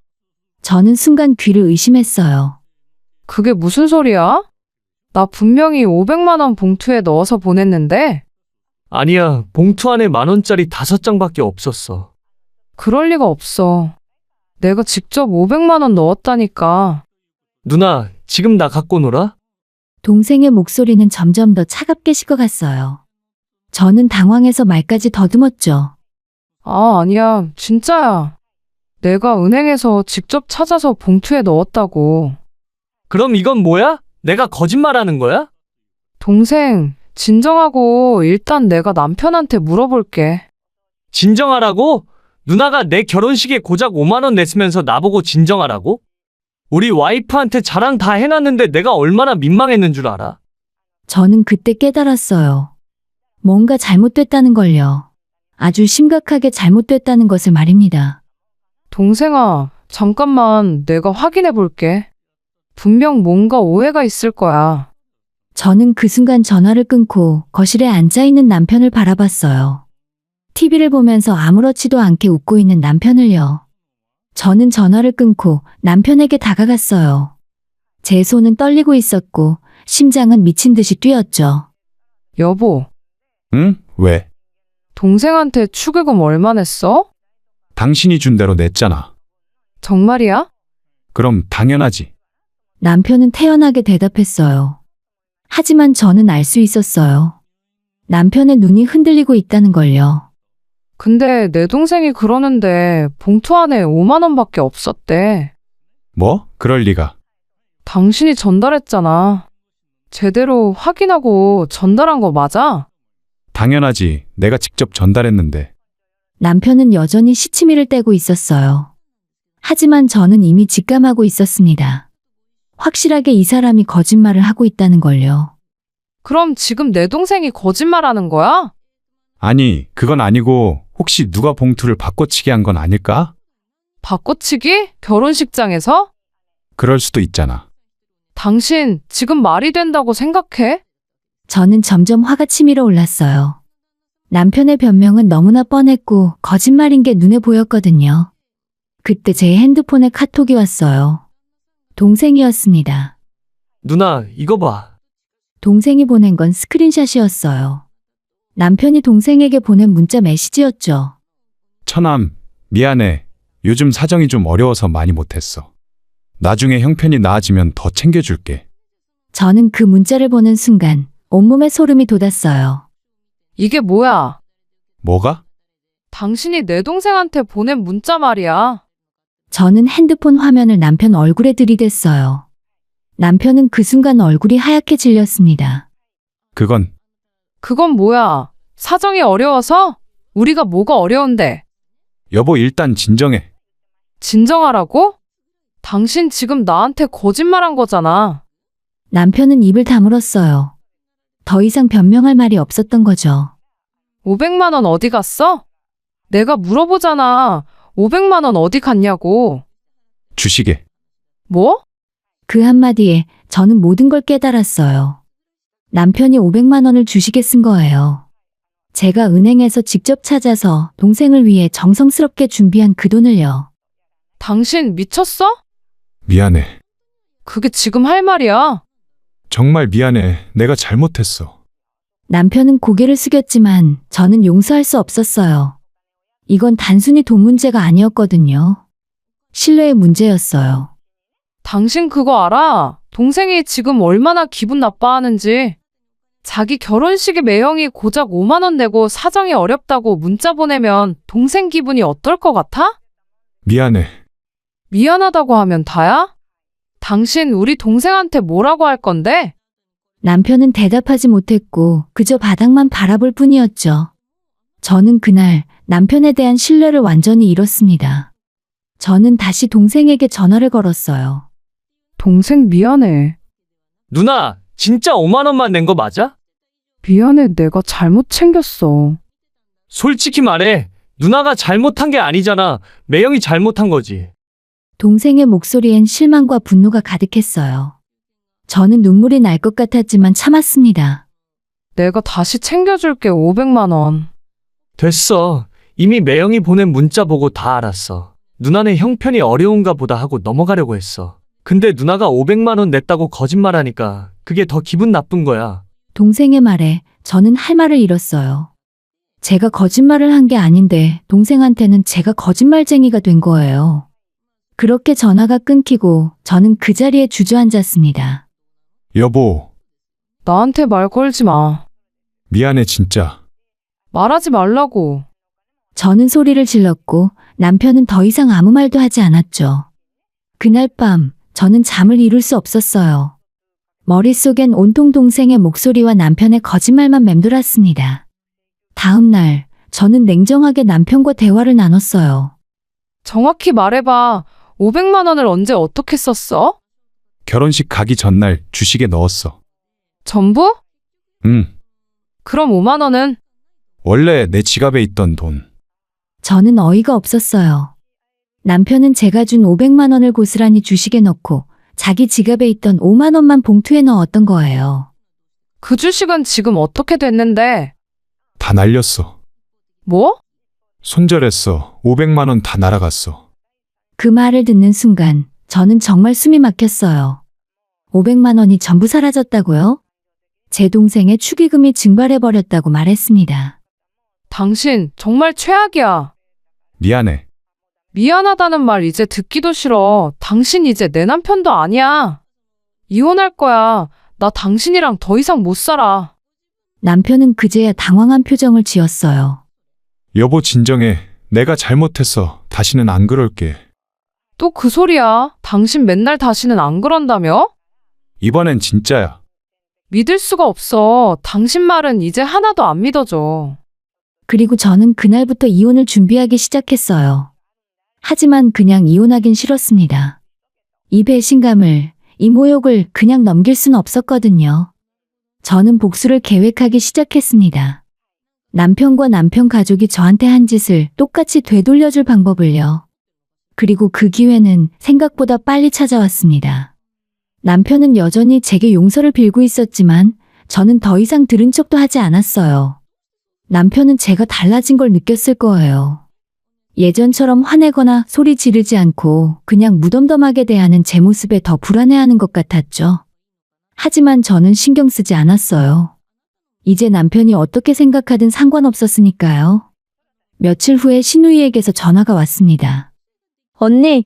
저는 순간 귀를 의심했어요. 그게 무슨 소리야? 나 분명히 500만 원 봉투에 넣어서 보냈는데? 아니야, 봉투 안에 10,000원짜리 5장밖에 없었어. 그럴 리가 없어. 내가 직접 500만 원 넣었다니까. 누나, 지금 나 갖고 놀아? 동생의 목소리는 점점 더 차갑게 식어갔어요. 저는 당황해서 말까지 더듬었죠. 아니야. 진짜야. 내가 은행에서 직접 찾아서 봉투에 넣었다고. 그럼 이건 뭐야? 내가 거짓말하는 거야? 동생, 진정하고 일단 내가 남편한테 물어볼게. 진정하라고? 누나가 내 결혼식에 고작 5만 원 냈으면서 나보고 진정하라고? 우리 와이프한테 자랑 다 해놨는데 내가 얼마나 민망했는 줄 알아? 저는 그때 깨달았어요. 뭔가 잘못됐다는 걸요. 아주 심각하게 잘못됐다는 것을 말입니다. 동생아, 잠깐만 내가 확인해 볼게. 분명 뭔가 오해가 있을 거야. 저는 그 순간 전화를 끊고 거실에 앉아있는 남편을 바라봤어요. TV를 보면서 아무렇지도 않게 웃고 있는 남편을요. 저는 전화를 끊고 남편에게 다가갔어요. 제 손은 떨리고 있었고 심장은 미친 듯이 뛰었죠. 여보, 응? 왜? 동생한테 축의금 얼마 냈어? 당신이 준 대로 냈잖아. 정말이야? 그럼 당연하지. 남편은 태연하게 대답했어요. 하지만 저는 알 수 있었어요. 남편의 눈이 흔들리고 있다는 걸요. 근데 내 동생이 그러는데 봉투 안에 5만 원밖에 없었대. 뭐? 그럴 리가. 당신이 전달했잖아. 제대로 확인하고 전달한 거 맞아? 당연하지. 내가 직접 전달했는데. 남편은 여전히 시치미를 떼고 있었어요. 하지만 저는 이미 직감하고 있었습니다. 확실하게 이 사람이 거짓말을 하고 있다는 걸요. 그럼 지금 내 동생이 거짓말하는 거야? 아니, 그건 아니고 혹시 누가 봉투를 바꿔치기 한 건 아닐까? 바꿔치기? 결혼식장에서? 그럴 수도 있잖아. 당신 지금 말이 된다고 생각해? 저는 점점 화가 치밀어 올랐어요. 남편의 변명은 너무나 뻔했고 거짓말인 게 눈에 보였거든요. 그때 제 핸드폰에 카톡이 왔어요. 동생이었습니다. 누나, 이거 봐. 동생이 보낸 건 스크린샷이었어요. 남편이 동생에게 보낸 문자 메시지였죠. 처남, 미안해. 요즘 사정이 좀 어려워서 많이 못했어. 나중에 형편이 나아지면 더 챙겨줄게. 저는 그 문자를 보는 순간 온몸에 소름이 돋았어요. 이게 뭐야? 뭐가? 당신이 내 동생한테 보낸 문자 말이야. 저는 핸드폰 화면을 남편 얼굴에 들이댔어요. 남편은 그 순간 얼굴이 하얗게 질렸습니다. 그건 그건 뭐야? 사정이 어려워서? 우리가 뭐가 어려운데? 여보 일단 진정해. 진정하라고? 당신 지금 나한테 거짓말한 거잖아. 남편은 입을 다물었어요. 더 이상 변명할 말이 없었던 거죠. 500만 원 어디 갔어? 내가 물어보잖아. 500만 원 어디 갔냐고. 주시게. 뭐? 그 한마디에 저는 모든 걸 깨달았어요. 남편이 500만 원을 주식에 쓴 거예요. 제가 은행에서 직접 찾아서 동생을 위해 정성스럽게 준비한 그 돈을요. 당신 미쳤어? 미안해. 그게 지금 할 말이야. 정말 미안해. 내가 잘못했어. 남편은 고개를 숙였지만 저는 용서할 수 없었어요. 이건 단순히 돈 문제가 아니었거든요. 신뢰의 문제였어요. 당신 그거 알아? 동생이 지금 얼마나 기분 나빠하는지. 자기 결혼식에 매형이 고작 5만 원 내고 사정이 어렵다고 문자 보내면 동생 기분이 어떨 것 같아? 미안해. 미안하다고 하면 다야? 당신 우리 동생한테 뭐라고 할 건데? 남편은 대답하지 못했고 그저 바닥만 바라볼 뿐이었죠. 저는 그날 남편에 대한 신뢰를 완전히 잃었습니다. 저는 다시 동생에게 전화를 걸었어요. 동생 미안해. 누나, 진짜 5만 원만 낸 거 맞아? 미안해, 내가 잘못 챙겼어. 솔직히 말해. 누나가 잘못한 게 아니잖아. 매형이 잘못한 거지. 동생의 목소리엔 실망과 분노가 가득했어요. 저는 눈물이 날 것 같았지만 참았습니다. 내가 다시 챙겨줄게, 500만 원. 됐어. 이미 매형이 보낸 문자 보고 다 알았어. 누나네 형편이 어려운가 보다 하고 넘어가려고 했어. 근데 누나가 500만 원 냈다고 거짓말하니까 그게 더 기분 나쁜 거야. 동생의 말에 저는 할 말을 잃었어요. 제가 거짓말을 한 게 아닌데 동생한테는 제가 거짓말쟁이가 된 거예요. 그렇게 전화가 끊기고 저는 그 자리에 주저앉았습니다. 여보, 나한테 말 걸지 마. 미안해 진짜. 말하지 말라고. 저는 소리를 질렀고 남편은 더 이상 아무 말도 하지 않았죠. 그날 밤 저는 잠을 이룰 수 없었어요. 머릿속엔 온통 동생의 목소리와 남편의 거짓말만 맴돌았습니다. 다음 날 저는 냉정하게 남편과 대화를 나눴어요. 정확히 말해봐. 500만 원을 언제 어떻게 썼어? 결혼식 가기 전날 주식에 넣었어. 전부? 응. 그럼 5만 원은? 원래 내 지갑에 있던 돈. 저는 어이가 없었어요. 남편은 제가 준 500만 원을 고스란히 주식에 넣고 자기 지갑에 있던 5만 원만 봉투에 넣었던 거예요. 그 주식은 지금 어떻게 됐는데? 다 날렸어. 뭐? 손절했어. 500만 원 다 날아갔어. 그 말을 듣는 순간 저는 정말 숨이 막혔어요. 500만 원이 전부 사라졌다고요? 제 동생의 축의금이 증발해버렸다고 말했습니다. 당신 정말 최악이야. 미안해. 미안하다는 말 이제 듣기도 싫어. 당신 이제 내 남편도 아니야. 이혼할 거야. 나 당신이랑 더 이상 못 살아. 남편은 그제야 당황한 표정을 지었어요. 여보 진정해. 내가 잘못했어. 다시는 안 그럴게. 또 그 소리야. 당신 맨날 다시는 안 그런다며? 이번엔 진짜야. 믿을 수가 없어. 당신 말은 이제 하나도 안 믿어져. 그리고 저는 그날부터 이혼을 준비하기 시작했어요. 하지만 그냥 이혼하긴 싫었습니다. 이 배신감을, 이 모욕을 그냥 넘길 순 없었거든요. 저는 복수를 계획하기 시작했습니다. 남편과 남편 가족이 저한테 한 짓을 똑같이 되돌려줄 방법을요. 그리고 그 기회는 생각보다 빨리 찾아왔습니다. 남편은 여전히 제게 용서를 빌고 있었지만 저는 더 이상 들은 척도 하지 않았어요. 남편은 제가 달라진 걸 느꼈을 거예요. 예전처럼 화내거나 소리 지르지 않고 그냥 무덤덤하게 대하는 제 모습에 더 불안해하는 것 같았죠. 하지만 저는 신경 쓰지 않았어요. 이제 남편이 어떻게 생각하든 상관없었으니까요. 며칠 후에 신우이에게서 전화가 왔습니다. 언니,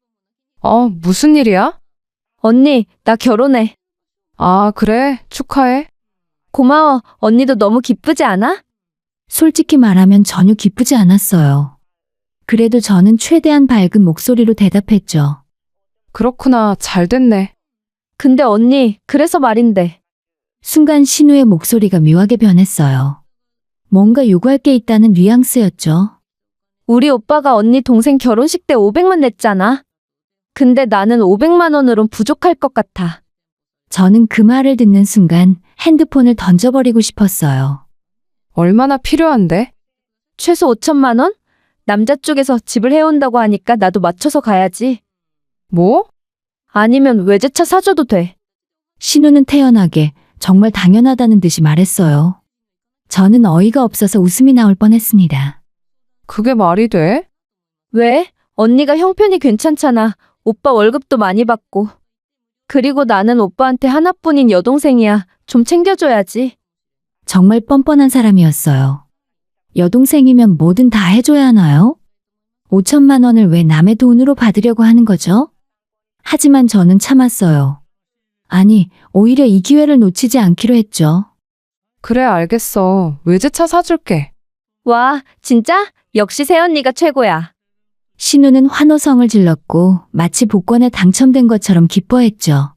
무슨 일이야? 언니, 나 결혼해. 아, 그래. 축하해. 고마워. 언니도 너무 기쁘지 않아? 솔직히 말하면 전혀 기쁘지 않았어요. 그래도 저는 최대한 밝은 목소리로 대답했죠. 그렇구나. 잘 됐네. 근데 언니, 그래서 말인데. 순간 신우의 목소리가 묘하게 변했어요. 뭔가 요구할 게 있다는 뉘앙스였죠. 우리 오빠가 언니 동생 결혼식 때 500만 냈잖아. 근데 나는 500만 원으론 부족할 것 같아. 저는 그 말을 듣는 순간 핸드폰을 던져버리고 싶었어요. 얼마나 필요한데? 최소 5천만 원? 남자 쪽에서 집을 해온다고 하니까 나도 맞춰서 가야지. 뭐? 아니면 외제차 사줘도 돼. 신우는 태연하게 정말 당연하다는 듯이 말했어요. 저는 어이가 없어서 웃음이 나올 뻔했습니다. 그게 말이 돼? 왜? 언니가 형편이 괜찮잖아. 오빠 월급도 많이 받고. 그리고 나는 오빠한테 하나뿐인 여동생이야. 좀 챙겨줘야지. 정말 뻔뻔한 사람이었어요. 여동생이면 뭐든 다 해줘야 하나요? 5천만 원을 왜 남의 돈으로 받으려고 하는 거죠? 하지만 저는 참았어요. 아니, 오히려 이 기회를 놓치지 않기로 했죠. 그래, 알겠어. 외제차 사줄게. 와, 진짜? 역시 새언니가 최고야. 신우는 환호성을 질렀고 마치 복권에 당첨된 것처럼 기뻐했죠.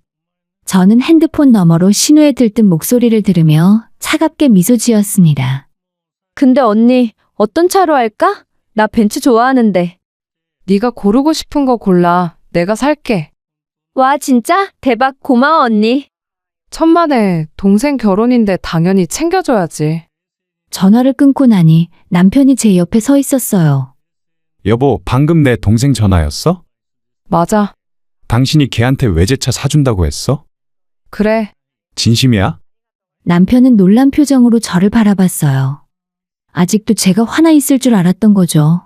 저는 핸드폰 너머로 신우의 들뜬 목소리를 들으며 차갑게 미소 지었습니다. 근데 언니, 어떤 차로 할까? 나 벤츠 좋아하는데. 네가 고르고 싶은 거 골라. 내가 살게. 와, 진짜? 대박, 고마워, 언니. 천만에 동생 결혼인데 당연히 챙겨줘야지. 전화를 끊고 나니 남편이 제 옆에 서 있었어요. 여보, 방금 내 동생 전화였어? 맞아. 당신이 걔한테 외제차 사준다고 했어? 그래. 진심이야? 남편은 놀란 표정으로 저를 바라봤어요. 아직도 제가 화나 있을 줄 알았던 거죠.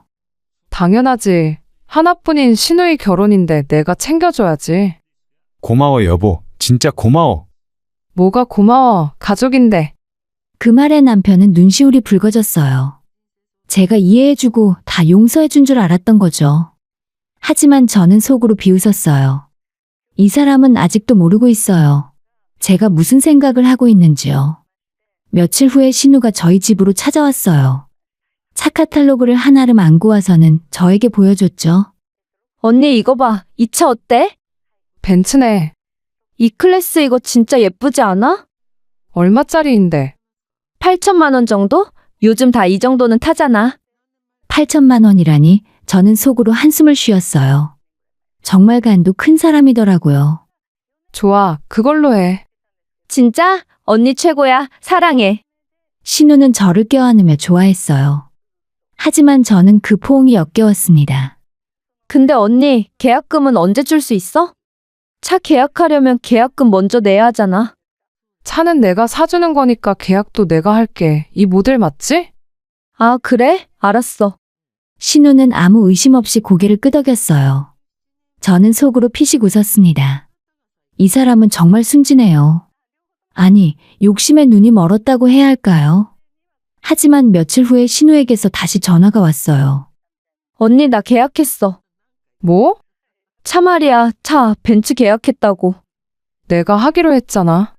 당연하지. 하나뿐인 신우이 결혼인데 내가 챙겨줘야지. 고마워, 여보. 진짜 고마워. 뭐가 고마워. 가족인데. 그 말에 남편은 눈시울이 붉어졌어요. 제가 이해해주고 다 용서해준 줄 알았던 거죠. 하지만 저는 속으로 비웃었어요. 이 사람은 아직도 모르고 있어요. 제가 무슨 생각을 하고 있는지요. 며칠 후에 신우가 저희 집으로 찾아왔어요. 차 카탈로그를 한아름 안고 와서는 저에게 보여줬죠. 언니 이거 봐. 이 차 어때? 벤츠네. 이 클래스 이거 진짜 예쁘지 않아? 얼마짜리인데? 8천만 원 정도? 요즘 다 이 정도는 타잖아. 8천만 원이라니 저는 속으로 한숨을 쉬었어요. 정말 간도 큰 사람이더라고요. 좋아. 그걸로 해. 진짜? 언니 최고야. 사랑해. 신우는 저를 껴안으며 좋아했어요. 하지만 저는 그 포옹이 역겨웠습니다. 근데 언니, 계약금은 언제 줄 수 있어? 차 계약하려면 계약금 먼저 내야 하잖아. 차는 내가 사주는 거니까 계약도 내가 할게. 이 모델 맞지? 아, 그래? 알았어. 신우는 아무 의심 없이 고개를 끄덕였어요. 저는 속으로 피식 웃었습니다. 이 사람은 정말 순진해요. 아니, 욕심에 눈이 멀었다고 해야 할까요? 하지만 며칠 후에 신우에게서 다시 전화가 왔어요. 언니 나 계약했어. 뭐? 차 말이야. 차 벤츠 계약했다고. 내가 하기로 했잖아.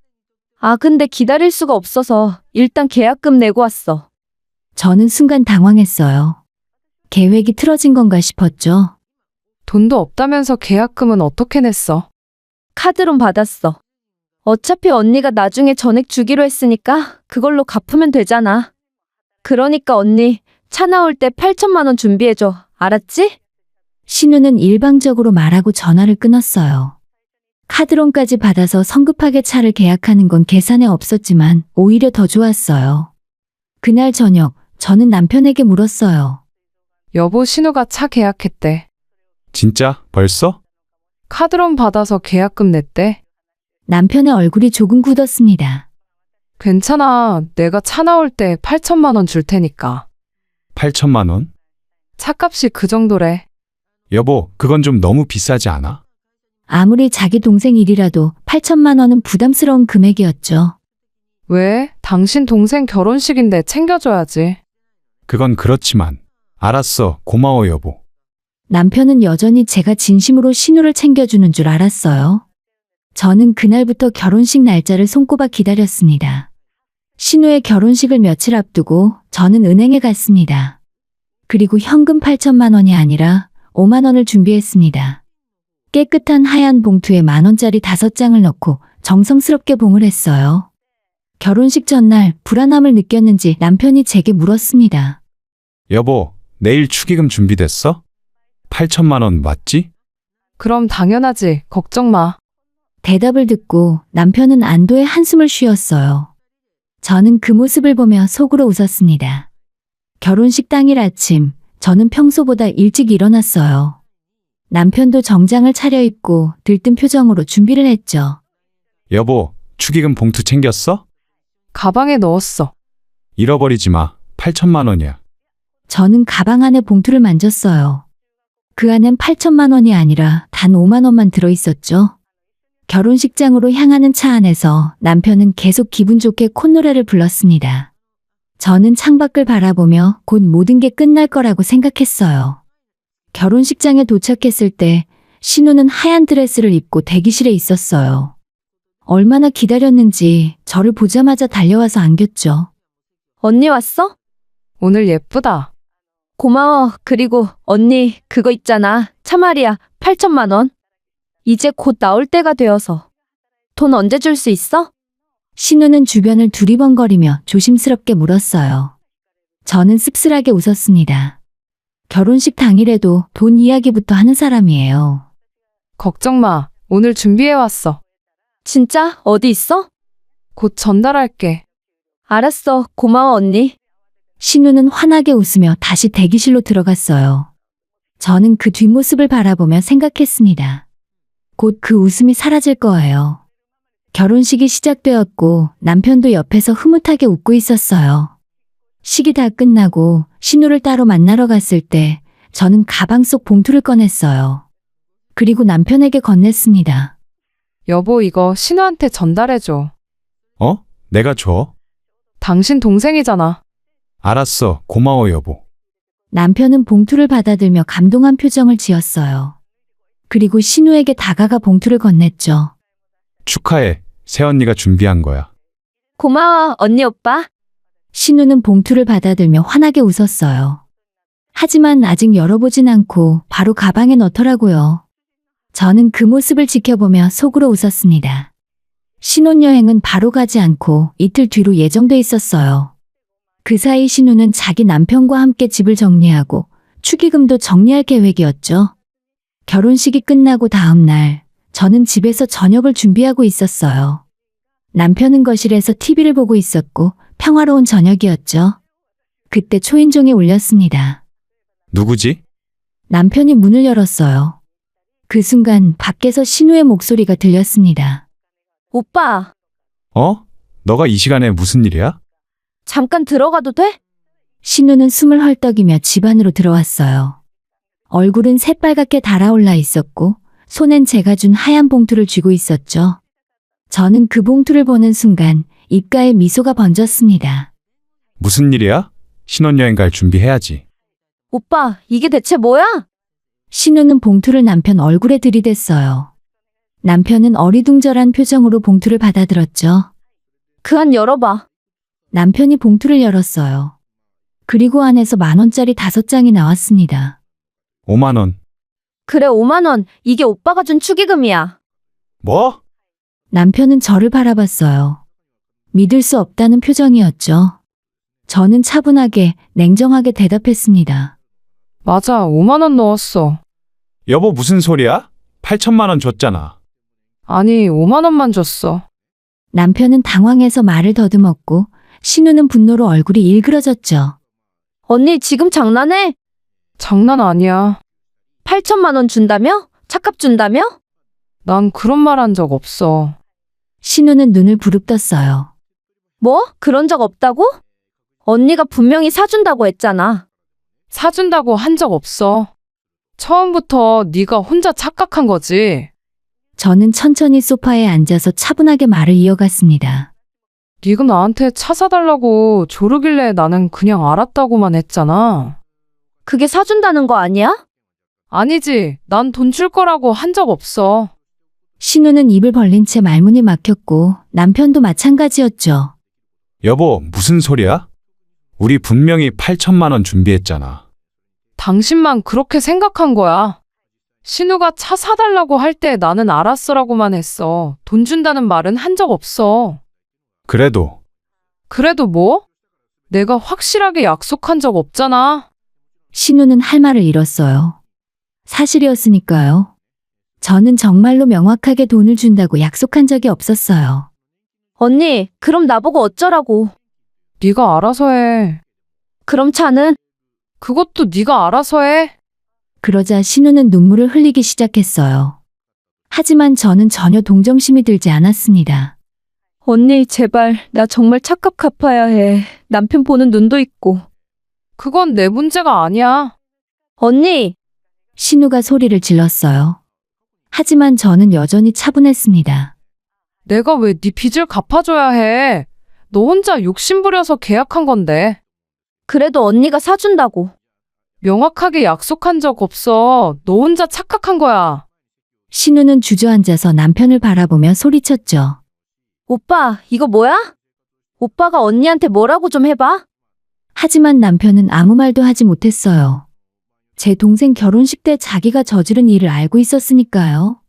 아, 근데 기다릴 수가 없어서 일단 계약금 내고 왔어. 저는 순간 당황했어요. 계획이 틀어진 건가 싶었죠. 돈도 없다면서 계약금은 어떻게 냈어? 카드론 받았어. 어차피 언니가 나중에 전액 주기로 했으니까 그걸로 갚으면 되잖아. 그러니까 언니, 차 나올 때 8천만 원 준비해줘. 알았지? 신우는 일방적으로 말하고 전화를 끊었어요. 카드론까지 받아서 성급하게 차를 계약하는 건 계산에 없었지만 오히려 더 좋았어요. 그날 저녁 저는 남편에게 물었어요. 여보, 신우가 차 계약했대. 진짜? 벌써? 카드론 받아서 계약금 냈대. 남편의 얼굴이 조금 굳었습니다. 괜찮아. 내가 차 나올 때 8천만 원 줄 테니까. 8천만 원? 차값이 그 정도래. 여보, 그건 좀 너무 비싸지 않아? 아무리 자기 동생 일이라도 8천만 원은 부담스러운 금액이었죠. 왜? 당신 동생 결혼식인데 챙겨줘야지. 그건 그렇지만. 알았어. 고마워, 여보. 남편은 여전히 제가 진심으로 신우를 챙겨주는 줄 알았어요. 저는 그날부터 결혼식 날짜를 손꼽아 기다렸습니다. 신우의 결혼식을 며칠 앞두고 저는 은행에 갔습니다. 그리고 현금 8천만 원이 아니라 5만 원을 준비했습니다. 깨끗한 하얀 봉투에 10,000원짜리 5장을 넣고 정성스럽게 봉을 했어요. 결혼식 전날 불안함을 느꼈는지 남편이 제게 물었습니다. 여보, 내일 축의금 준비됐어? 8천만 원 맞지? 그럼 당연하지. 걱정 마. 대답을 듣고 남편은 안도의 한숨을 쉬었어요. 저는 그 모습을 보며 속으로 웃었습니다. 결혼식 당일 아침, 저는 평소보다 일찍 일어났어요. 남편도 정장을 차려입고 들뜬 표정으로 준비를 했죠. 여보, 축의금 봉투 챙겼어? 가방에 넣었어. 잃어버리지 마. 8천만 원이야. 저는 가방 안에 봉투를 만졌어요. 그 안엔 8천만 원이 아니라 단 5만 원만 들어있었죠. 결혼식장으로 향하는 차 안에서 남편은 계속 기분 좋게 콧노래를 불렀습니다. 저는 창밖을 바라보며 곧 모든 게 끝날 거라고 생각했어요. 결혼식장에 도착했을 때 신우는 하얀 드레스를 입고 대기실에 있었어요. 얼마나 기다렸는지 저를 보자마자 달려와서 안겼죠. 언니 왔어? 오늘 예쁘다. 고마워. 그리고 언니, 그거 있잖아. 차 말이야. 8천만 원. 이제 곧 나올 때가 되어서. 돈 언제 줄 수 있어? 신우는 주변을 두리번거리며 조심스럽게 물었어요. 저는 씁쓸하게 웃었습니다. 결혼식 당일에도 돈 이야기부터 하는 사람이에요. 걱정 마. 오늘 준비해왔어. 진짜? 어디 있어? 곧 전달할게. 알았어. 고마워, 언니. 신우는 환하게 웃으며 다시 대기실로 들어갔어요. 저는 그 뒷모습을 바라보며 생각했습니다. 곧 그 웃음이 사라질 거예요. 결혼식이 시작되었고 남편도 옆에서 흐뭇하게 웃고 있었어요. 식이 다 끝나고 신우를 따로 만나러 갔을 때 저는 가방 속 봉투를 꺼냈어요. 그리고 남편에게 건넸습니다. 여보, 이거 신우한테 전달해줘. 어? 내가 줘? 당신 동생이잖아. 알았어. 고마워, 여보. 남편은 봉투를 받아들며 감동한 표정을 지었어요. 그리고 신우에게 다가가 봉투를 건넸죠. 축하해. 새언니가 준비한 거야. 고마워, 언니 오빠. 신우는 봉투를 받아들며 환하게 웃었어요. 하지만 아직 열어보진 않고 바로 가방에 넣더라고요. 저는 그 모습을 지켜보며 속으로 웃었습니다. 신혼여행은 바로 가지 않고 이틀 뒤로 예정돼 있었어요. 그 사이 신우는 자기 남편과 함께 집을 정리하고 축의금도 정리할 계획이었죠. 결혼식이 끝나고 다음 날 저는 집에서 저녁을 준비하고 있었어요. 남편은 거실에서 TV를 보고 있었고 평화로운 저녁이었죠. 그때 초인종이 울렸습니다. 누구지? 남편이 문을 열었어요. 그 순간 밖에서 신우의 목소리가 들렸습니다. 오빠, 어? 너가 이 시간에 무슨 일이야? 잠깐 들어가도 돼? 신우는 숨을 헐떡이며 집 안으로 들어왔어요. 얼굴은 새빨갛게 달아올라 있었고 손엔 제가 준 하얀 봉투를 쥐고 있었죠. 저는 그 봉투를 보는 순간 입가에 미소가 번졌습니다. 무슨 일이야? 신혼여행 갈 준비해야지. 오빠, 이게 대체 뭐야? 신우는 봉투를 남편 얼굴에 들이댔어요. 남편은 어리둥절한 표정으로 봉투를 받아들었죠. 그 안 열어봐. 남편이 봉투를 열었어요. 그리고 안에서 10,000원짜리 5장이 나왔습니다. 5만 원. 그래, 5만 원. 이게 오빠가 준 축의금이야. 뭐? 남편은 저를 바라봤어요. 믿을 수 없다는 표정이었죠. 저는 차분하게, 냉정하게 대답했습니다. 맞아, 5만 원 넣었어. 여보 무슨 소리야? 8천만 원 줬잖아. 아니, 5만 원만 줬어. 남편은 당황해서 말을 더듬었고 신우는 분노로 얼굴이 일그러졌죠. 언니 지금 장난해? 장난 아니야. 8천만 원 준다며? 착값 준다며? 난 그런 말 한 적 없어. 신우는 눈을 부릅떴어요. 뭐? 그런 적 없다고? 언니가 분명히 사준다고 했잖아. 사준다고 한 적 없어. 처음부터 네가 혼자 착각한 거지. 저는 천천히 소파에 앉아서 차분하게 말을 이어갔습니다. 네가 나한테 차 사달라고 조르길래 나는 그냥 알았다고만 했잖아. 그게 사준다는 거 아니야? 아니지. 난 돈 줄 거라고 한 적 없어. 신우는 입을 벌린 채 말문이 막혔고 남편도 마찬가지였죠. 여보 무슨 소리야? 우리 분명히 8천만 원 준비했잖아. 당신만 그렇게 생각한 거야. 신우가 차 사달라고 할 때 나는 알았어라고만 했어. 돈 준다는 말은 한 적 없어. 그래도 그래도 뭐? 내가 확실하게 약속한 적 없잖아. 신우는 할 말을 잃었어요. 사실이었으니까요. 저는 정말로 명확하게 돈을 준다고 약속한 적이 없었어요. 언니, 그럼 나보고 어쩌라고. 네가 알아서 해. 그럼 차는? 그것도 네가 알아서 해. 그러자 신우는 눈물을 흘리기 시작했어요. 하지만 저는 전혀 동정심이 들지 않았습니다. 언니, 제발. 나 정말 차값 갚아야 해. 남편 보는 눈도 있고. 그건 내 문제가 아니야. 언니! 신우가 소리를 질렀어요. 하지만 저는 여전히 차분했습니다. 내가 왜 네 빚을 갚아줘야 해? 너 혼자 욕심부려서 계약한 건데. 그래도 언니가 사준다고. 명확하게 약속한 적 없어. 너 혼자 착각한 거야. 신우는 주저앉아서 남편을 바라보며 소리쳤죠. 오빠, 이거 뭐야? 오빠가 언니한테 뭐라고 좀 해봐. 하지만 남편은 아무 말도 하지 못했어요. 제 동생 결혼식 때 자기가 저지른 일을 알고 있었으니까요.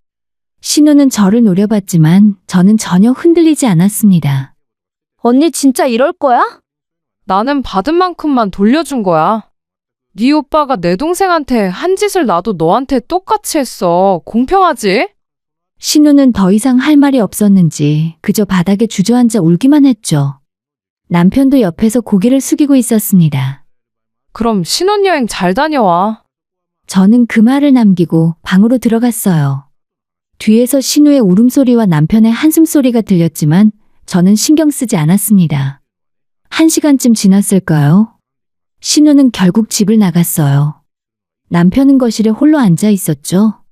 신우는 저를 노려봤지만 저는 전혀 흔들리지 않았습니다. 언니 진짜 이럴 거야? 나는 받은 만큼만 돌려준 거야. 네 오빠가 내 동생한테 한 짓을 나도 너한테 똑같이 했어. 공평하지? 신우는 더 이상 할 말이 없었는지 그저 바닥에 주저앉아 울기만 했죠. 남편도 옆에서 고개를 숙이고 있었습니다. 그럼 신혼여행 잘 다녀와. 저는 그 말을 남기고 방으로 들어갔어요. 뒤에서 신우의 울음소리와 남편의 한숨소리가 들렸지만 저는 신경 쓰지 않았습니다. 1시간쯤 지났을까요? 신우는 결국 집을 나갔어요. 남편은 거실에 홀로 앉아 있었죠.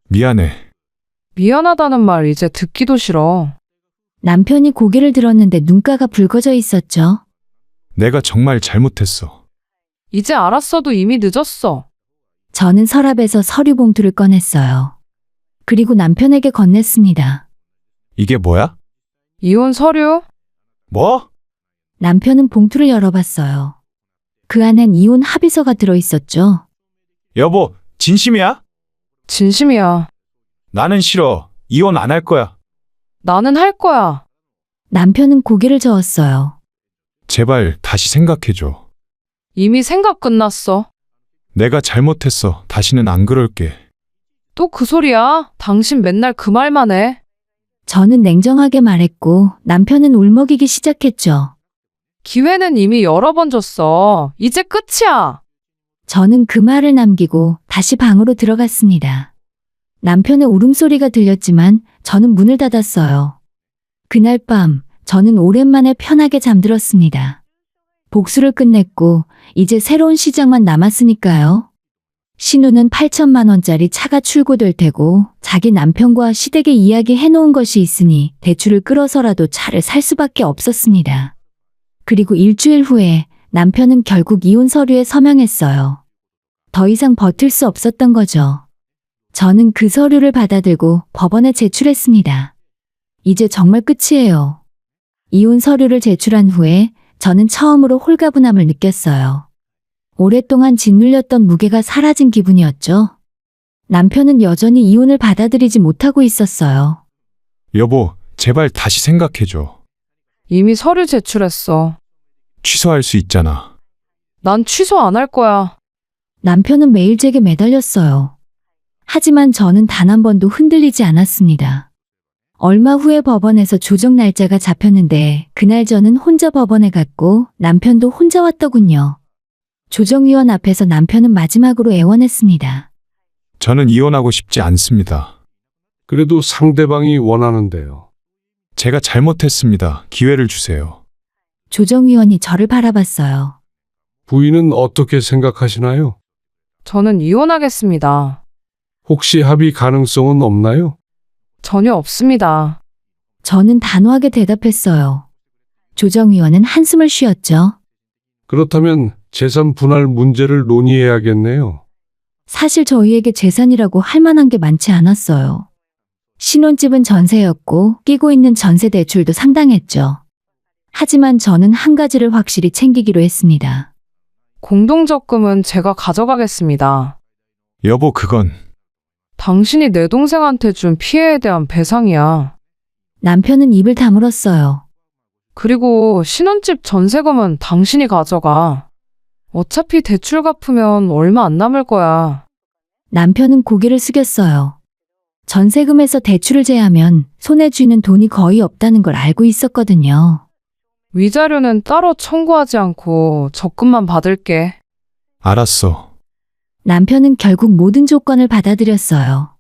미안해. 미안하다는 말 이제 듣기도 싫어. 남편이 고개를 들었는데 눈가가 붉어져 있었죠. 내가 정말 잘못했어. 이제 알았어도 이미 늦었어. 저는 서랍에서 서류 봉투를 꺼냈어요. 그리고 남편에게 건넸습니다. 이게 뭐야? 이혼 서류? 뭐? 남편은 봉투를 열어봤어요. 그 안엔 이혼 합의서가 들어있었죠. 여보 진심이야? 진심이야. 나는 싫어. 이혼 안 할 거야. 나는 할 거야. 남편은 고개를 저었어요. 제발 다시 생각해줘. 이미 생각 끝났어. 내가 잘못했어. 다시는 안 그럴게. 또 그 소리야? 당신 맨날 그 말만 해. 저는 냉정하게 말했고 남편은 울먹이기 시작했죠. 기회는 이미 여러 번 줬어. 이제 끝이야. 저는 그 말을 남기고 다시 방으로 들어갔습니다. 남편의 울음소리가 들렸지만 저는 문을 닫았어요. 그날 밤 저는 오랜만에 편하게 잠들었습니다. 복수를 끝냈고 이제 새로운 시작만 남았으니까요. 신우는 8천만 원짜리 차가 출고될 테고 자기 남편과 시댁에 이야기해놓은 것이 있으니 대출을 끌어서라도 차를 살 수밖에 없었습니다. 그리고 일주일 후에 남편은 결국 이혼 서류에 서명했어요. 더 이상 버틸 수 없었던 거죠. 저는 그 서류를 받아들고 법원에 제출했습니다. 이제 정말 끝이에요. 이혼 서류를 제출한 후에 저는 처음으로 홀가분함을 느꼈어요. 오랫동안 짓눌렸던 무게가 사라진 기분이었죠. 남편은 여전히 이혼을 받아들이지 못하고 있었어요. 여보 제발 다시 생각해줘. 이미 서류 제출했어. 취소할 수 있잖아. 난 취소 안 할 거야. 남편은 매일 제게 매달렸어요. 하지만 저는 단 한 번도 흔들리지 않았습니다. 얼마 후에 법원에서 조정 날짜가 잡혔는데 그날 저는 혼자 법원에 갔고 남편도 혼자 왔더군요. 조정위원 앞에서 남편은 마지막으로 애원했습니다. 저는 이혼하고 싶지 않습니다. 그래도 상대방이 원하는데요. 제가 잘못했습니다. 기회를 주세요. 조정위원이 저를 바라봤어요. 부인은 어떻게 생각하시나요? 저는 이혼하겠습니다. 혹시 합의 가능성은 없나요? 전혀 없습니다. 저는 단호하게 대답했어요. 조정위원은 한숨을 쉬었죠. 그렇다면 재산 분할 문제를 논의해야겠네요. 사실 저희에게 재산이라고 할 만한 게 많지 않았어요. 신혼집은 전세였고 끼고 있는 전세 대출도 상당했죠. 하지만 저는 한 가지를 확실히 챙기기로 했습니다. 공동적금은 제가 가져가겠습니다. 여보, 그건 당신이 내 동생한테 준 피해에 대한 배상이야. 남편은 입을 다물었어요. 그리고 신혼집 전세금은 당신이 가져가. 어차피 대출 갚으면 얼마 안 남을 거야. 남편은 고개를 숙였어요. 전세금에서 대출을 제하면 손에 쥐는 돈이 거의 없다는 걸 알고 있었거든요. 위자료는 따로 청구하지 않고 적금만 받을게. 알았어. 남편은 결국 모든 조건을 받아들였어요.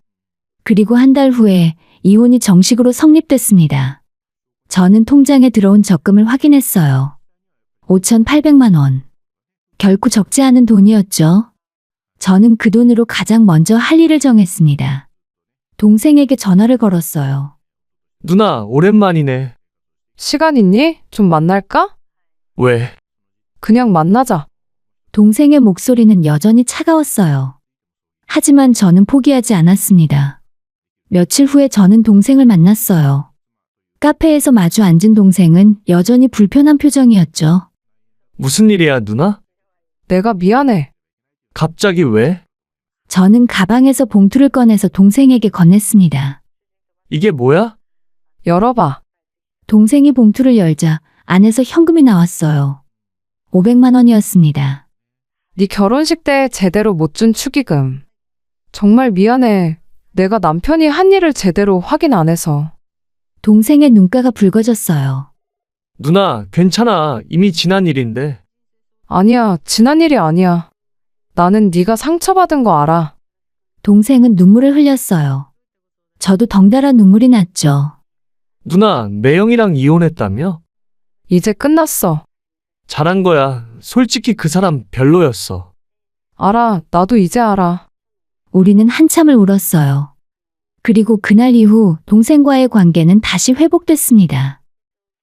그리고 한 달 후에 이혼이 정식으로 성립됐습니다. 저는 통장에 들어온 적금을 확인했어요. 5,800만 원. 결코 적지 않은 돈이었죠. 저는 그 돈으로 가장 먼저 할 일을 정했습니다. 동생에게 전화를 걸었어요. 누나, 오랜만이네. 시간 있니? 좀 만날까? 왜? 그냥 만나자. 동생의 목소리는 여전히 차가웠어요. 하지만 저는 포기하지 않았습니다. 며칠 후에 저는 동생을 만났어요. 카페에서 마주 앉은 동생은 여전히 불편한 표정이었죠. 무슨 일이야, 누나? 내가 미안해. 갑자기 왜? 저는 가방에서 봉투를 꺼내서 동생에게 건넸습니다. 이게 뭐야? 열어봐. 동생이 봉투를 열자 안에서 현금이 나왔어요. 500만 원이었습니다. 네 결혼식 때 제대로 못 준 축의금. 정말 미안해. 내가 남편이 한 일을 제대로 확인 안 해서. 동생의 눈가가 붉어졌어요. 누나, 괜찮아. 이미 지난 일인데. 아니야, 지난 일이 아니야. 나는 네가 상처받은 거 알아. 동생은 눈물을 흘렸어요. 저도 덩달아 눈물이 났죠. 누나, 매영이랑 이혼했다며? 이제 끝났어. 잘한 거야. 솔직히 그 사람 별로였어. 알아, 나도 이제 알아. 우리는 한참을 울었어요. 그리고 그날 이후 동생과의 관계는 다시 회복됐습니다.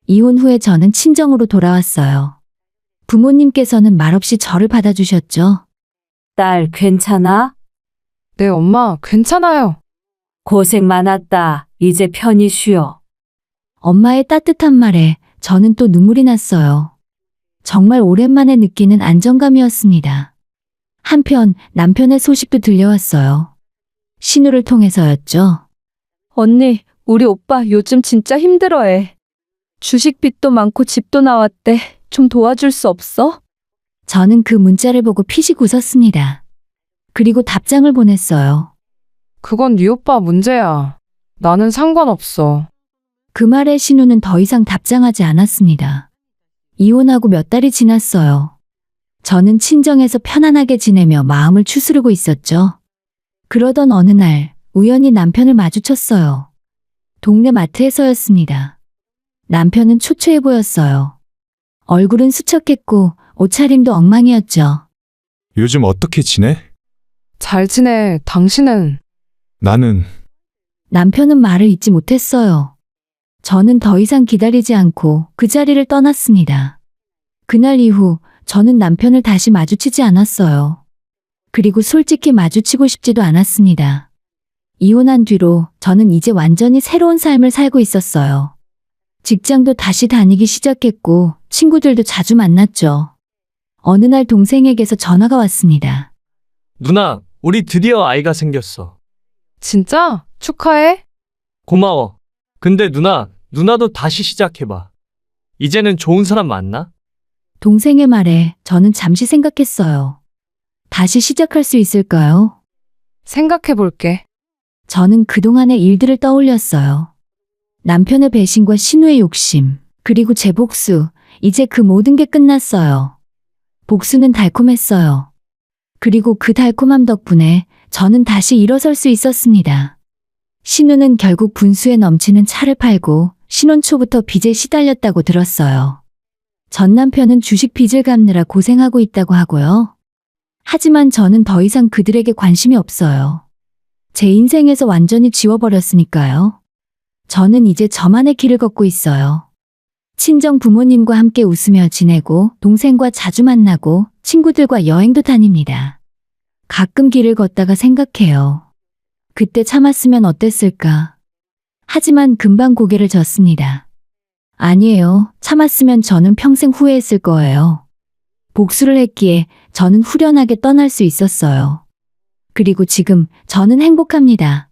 이혼 후에 저는 친정으로 돌아왔어요. 부모님께서는 말없이 저를 받아주셨죠. 딸, 괜찮아? 네, 엄마, 괜찮아요. 고생 많았다. 이제 편히 쉬어. 엄마의 따뜻한 말에 저는 또 눈물이 났어요. 정말 오랜만에 느끼는 안정감이었습니다. 한편 남편의 소식도 들려왔어요. 신우를 통해서였죠. 언니, 우리 오빠 요즘 진짜 힘들어해. 주식빚도 많고 집도 나왔대. 좀 도와줄 수 없어? 저는 그 문자를 보고 피식 웃었습니다. 그리고 답장을 보냈어요. 그건 네 오빠 문제야. 나는 상관없어. 그 말에 신우는 더 이상 답장하지 않았습니다. 이혼하고 몇 달이 지났어요. 저는 친정에서 편안하게 지내며 마음을 추스르고 있었죠. 그러던 어느 날 우연히 남편을 마주쳤어요. 동네 마트에서였습니다. 남편은 초췌해 보였어요. 얼굴은 수척했고 옷차림도 엉망이었죠. 요즘 어떻게 지내? 잘 지내. 당신은? 나는 남편은 말을 잇지 못했어요. 저는 더 이상 기다리지 않고 그 자리를 떠났습니다. 그날 이후 저는 남편을 다시 마주치지 않았어요. 그리고 솔직히 마주치고 싶지도 않았습니다. 이혼한 뒤로 저는 이제 완전히 새로운 삶을 살고 있었어요. 직장도 다시 다니기 시작했고 친구들도 자주 만났죠. 어느 날 동생에게서 전화가 왔습니다. 누나, 우리 드디어 아이가 생겼어. 진짜? 축하해. 고마워. 근데 누나, 누나도 다시 시작해봐. 이제는 좋은 사람 맞나? 동생의 말에 저는 잠시 생각했어요. 다시 시작할 수 있을까요? 생각해 볼게. 저는 그동안의 일들을 떠올렸어요. 남편의 배신과 신우의 욕심, 그리고 제 복수, 이제 그 모든 게 끝났어요. 복수는 달콤했어요. 그리고 그 달콤함 덕분에 저는 다시 일어설 수 있었습니다. 신우는 결국 분수에 넘치는 차를 팔고 신혼 초부터 빚에 시달렸다고 들었어요. 전 남편은 주식 빚을 갚느라 고생하고 있다고 하고요. 하지만 저는 더 이상 그들에게 관심이 없어요. 제 인생에서 완전히 지워버렸으니까요. 저는 이제 저만의 길을 걷고 있어요. 친정 부모님과 함께 웃으며 지내고 동생과 자주 만나고 친구들과 여행도 다닙니다. 가끔 길을 걷다가 생각해요. 그때 참았으면 어땠을까? 하지만 금방 고개를 젓습니다. 아니에요. 참았으면 저는 평생 후회했을 거예요. 복수를 했기에 저는 후련하게 떠날 수 있었어요. 그리고 지금 저는 행복합니다.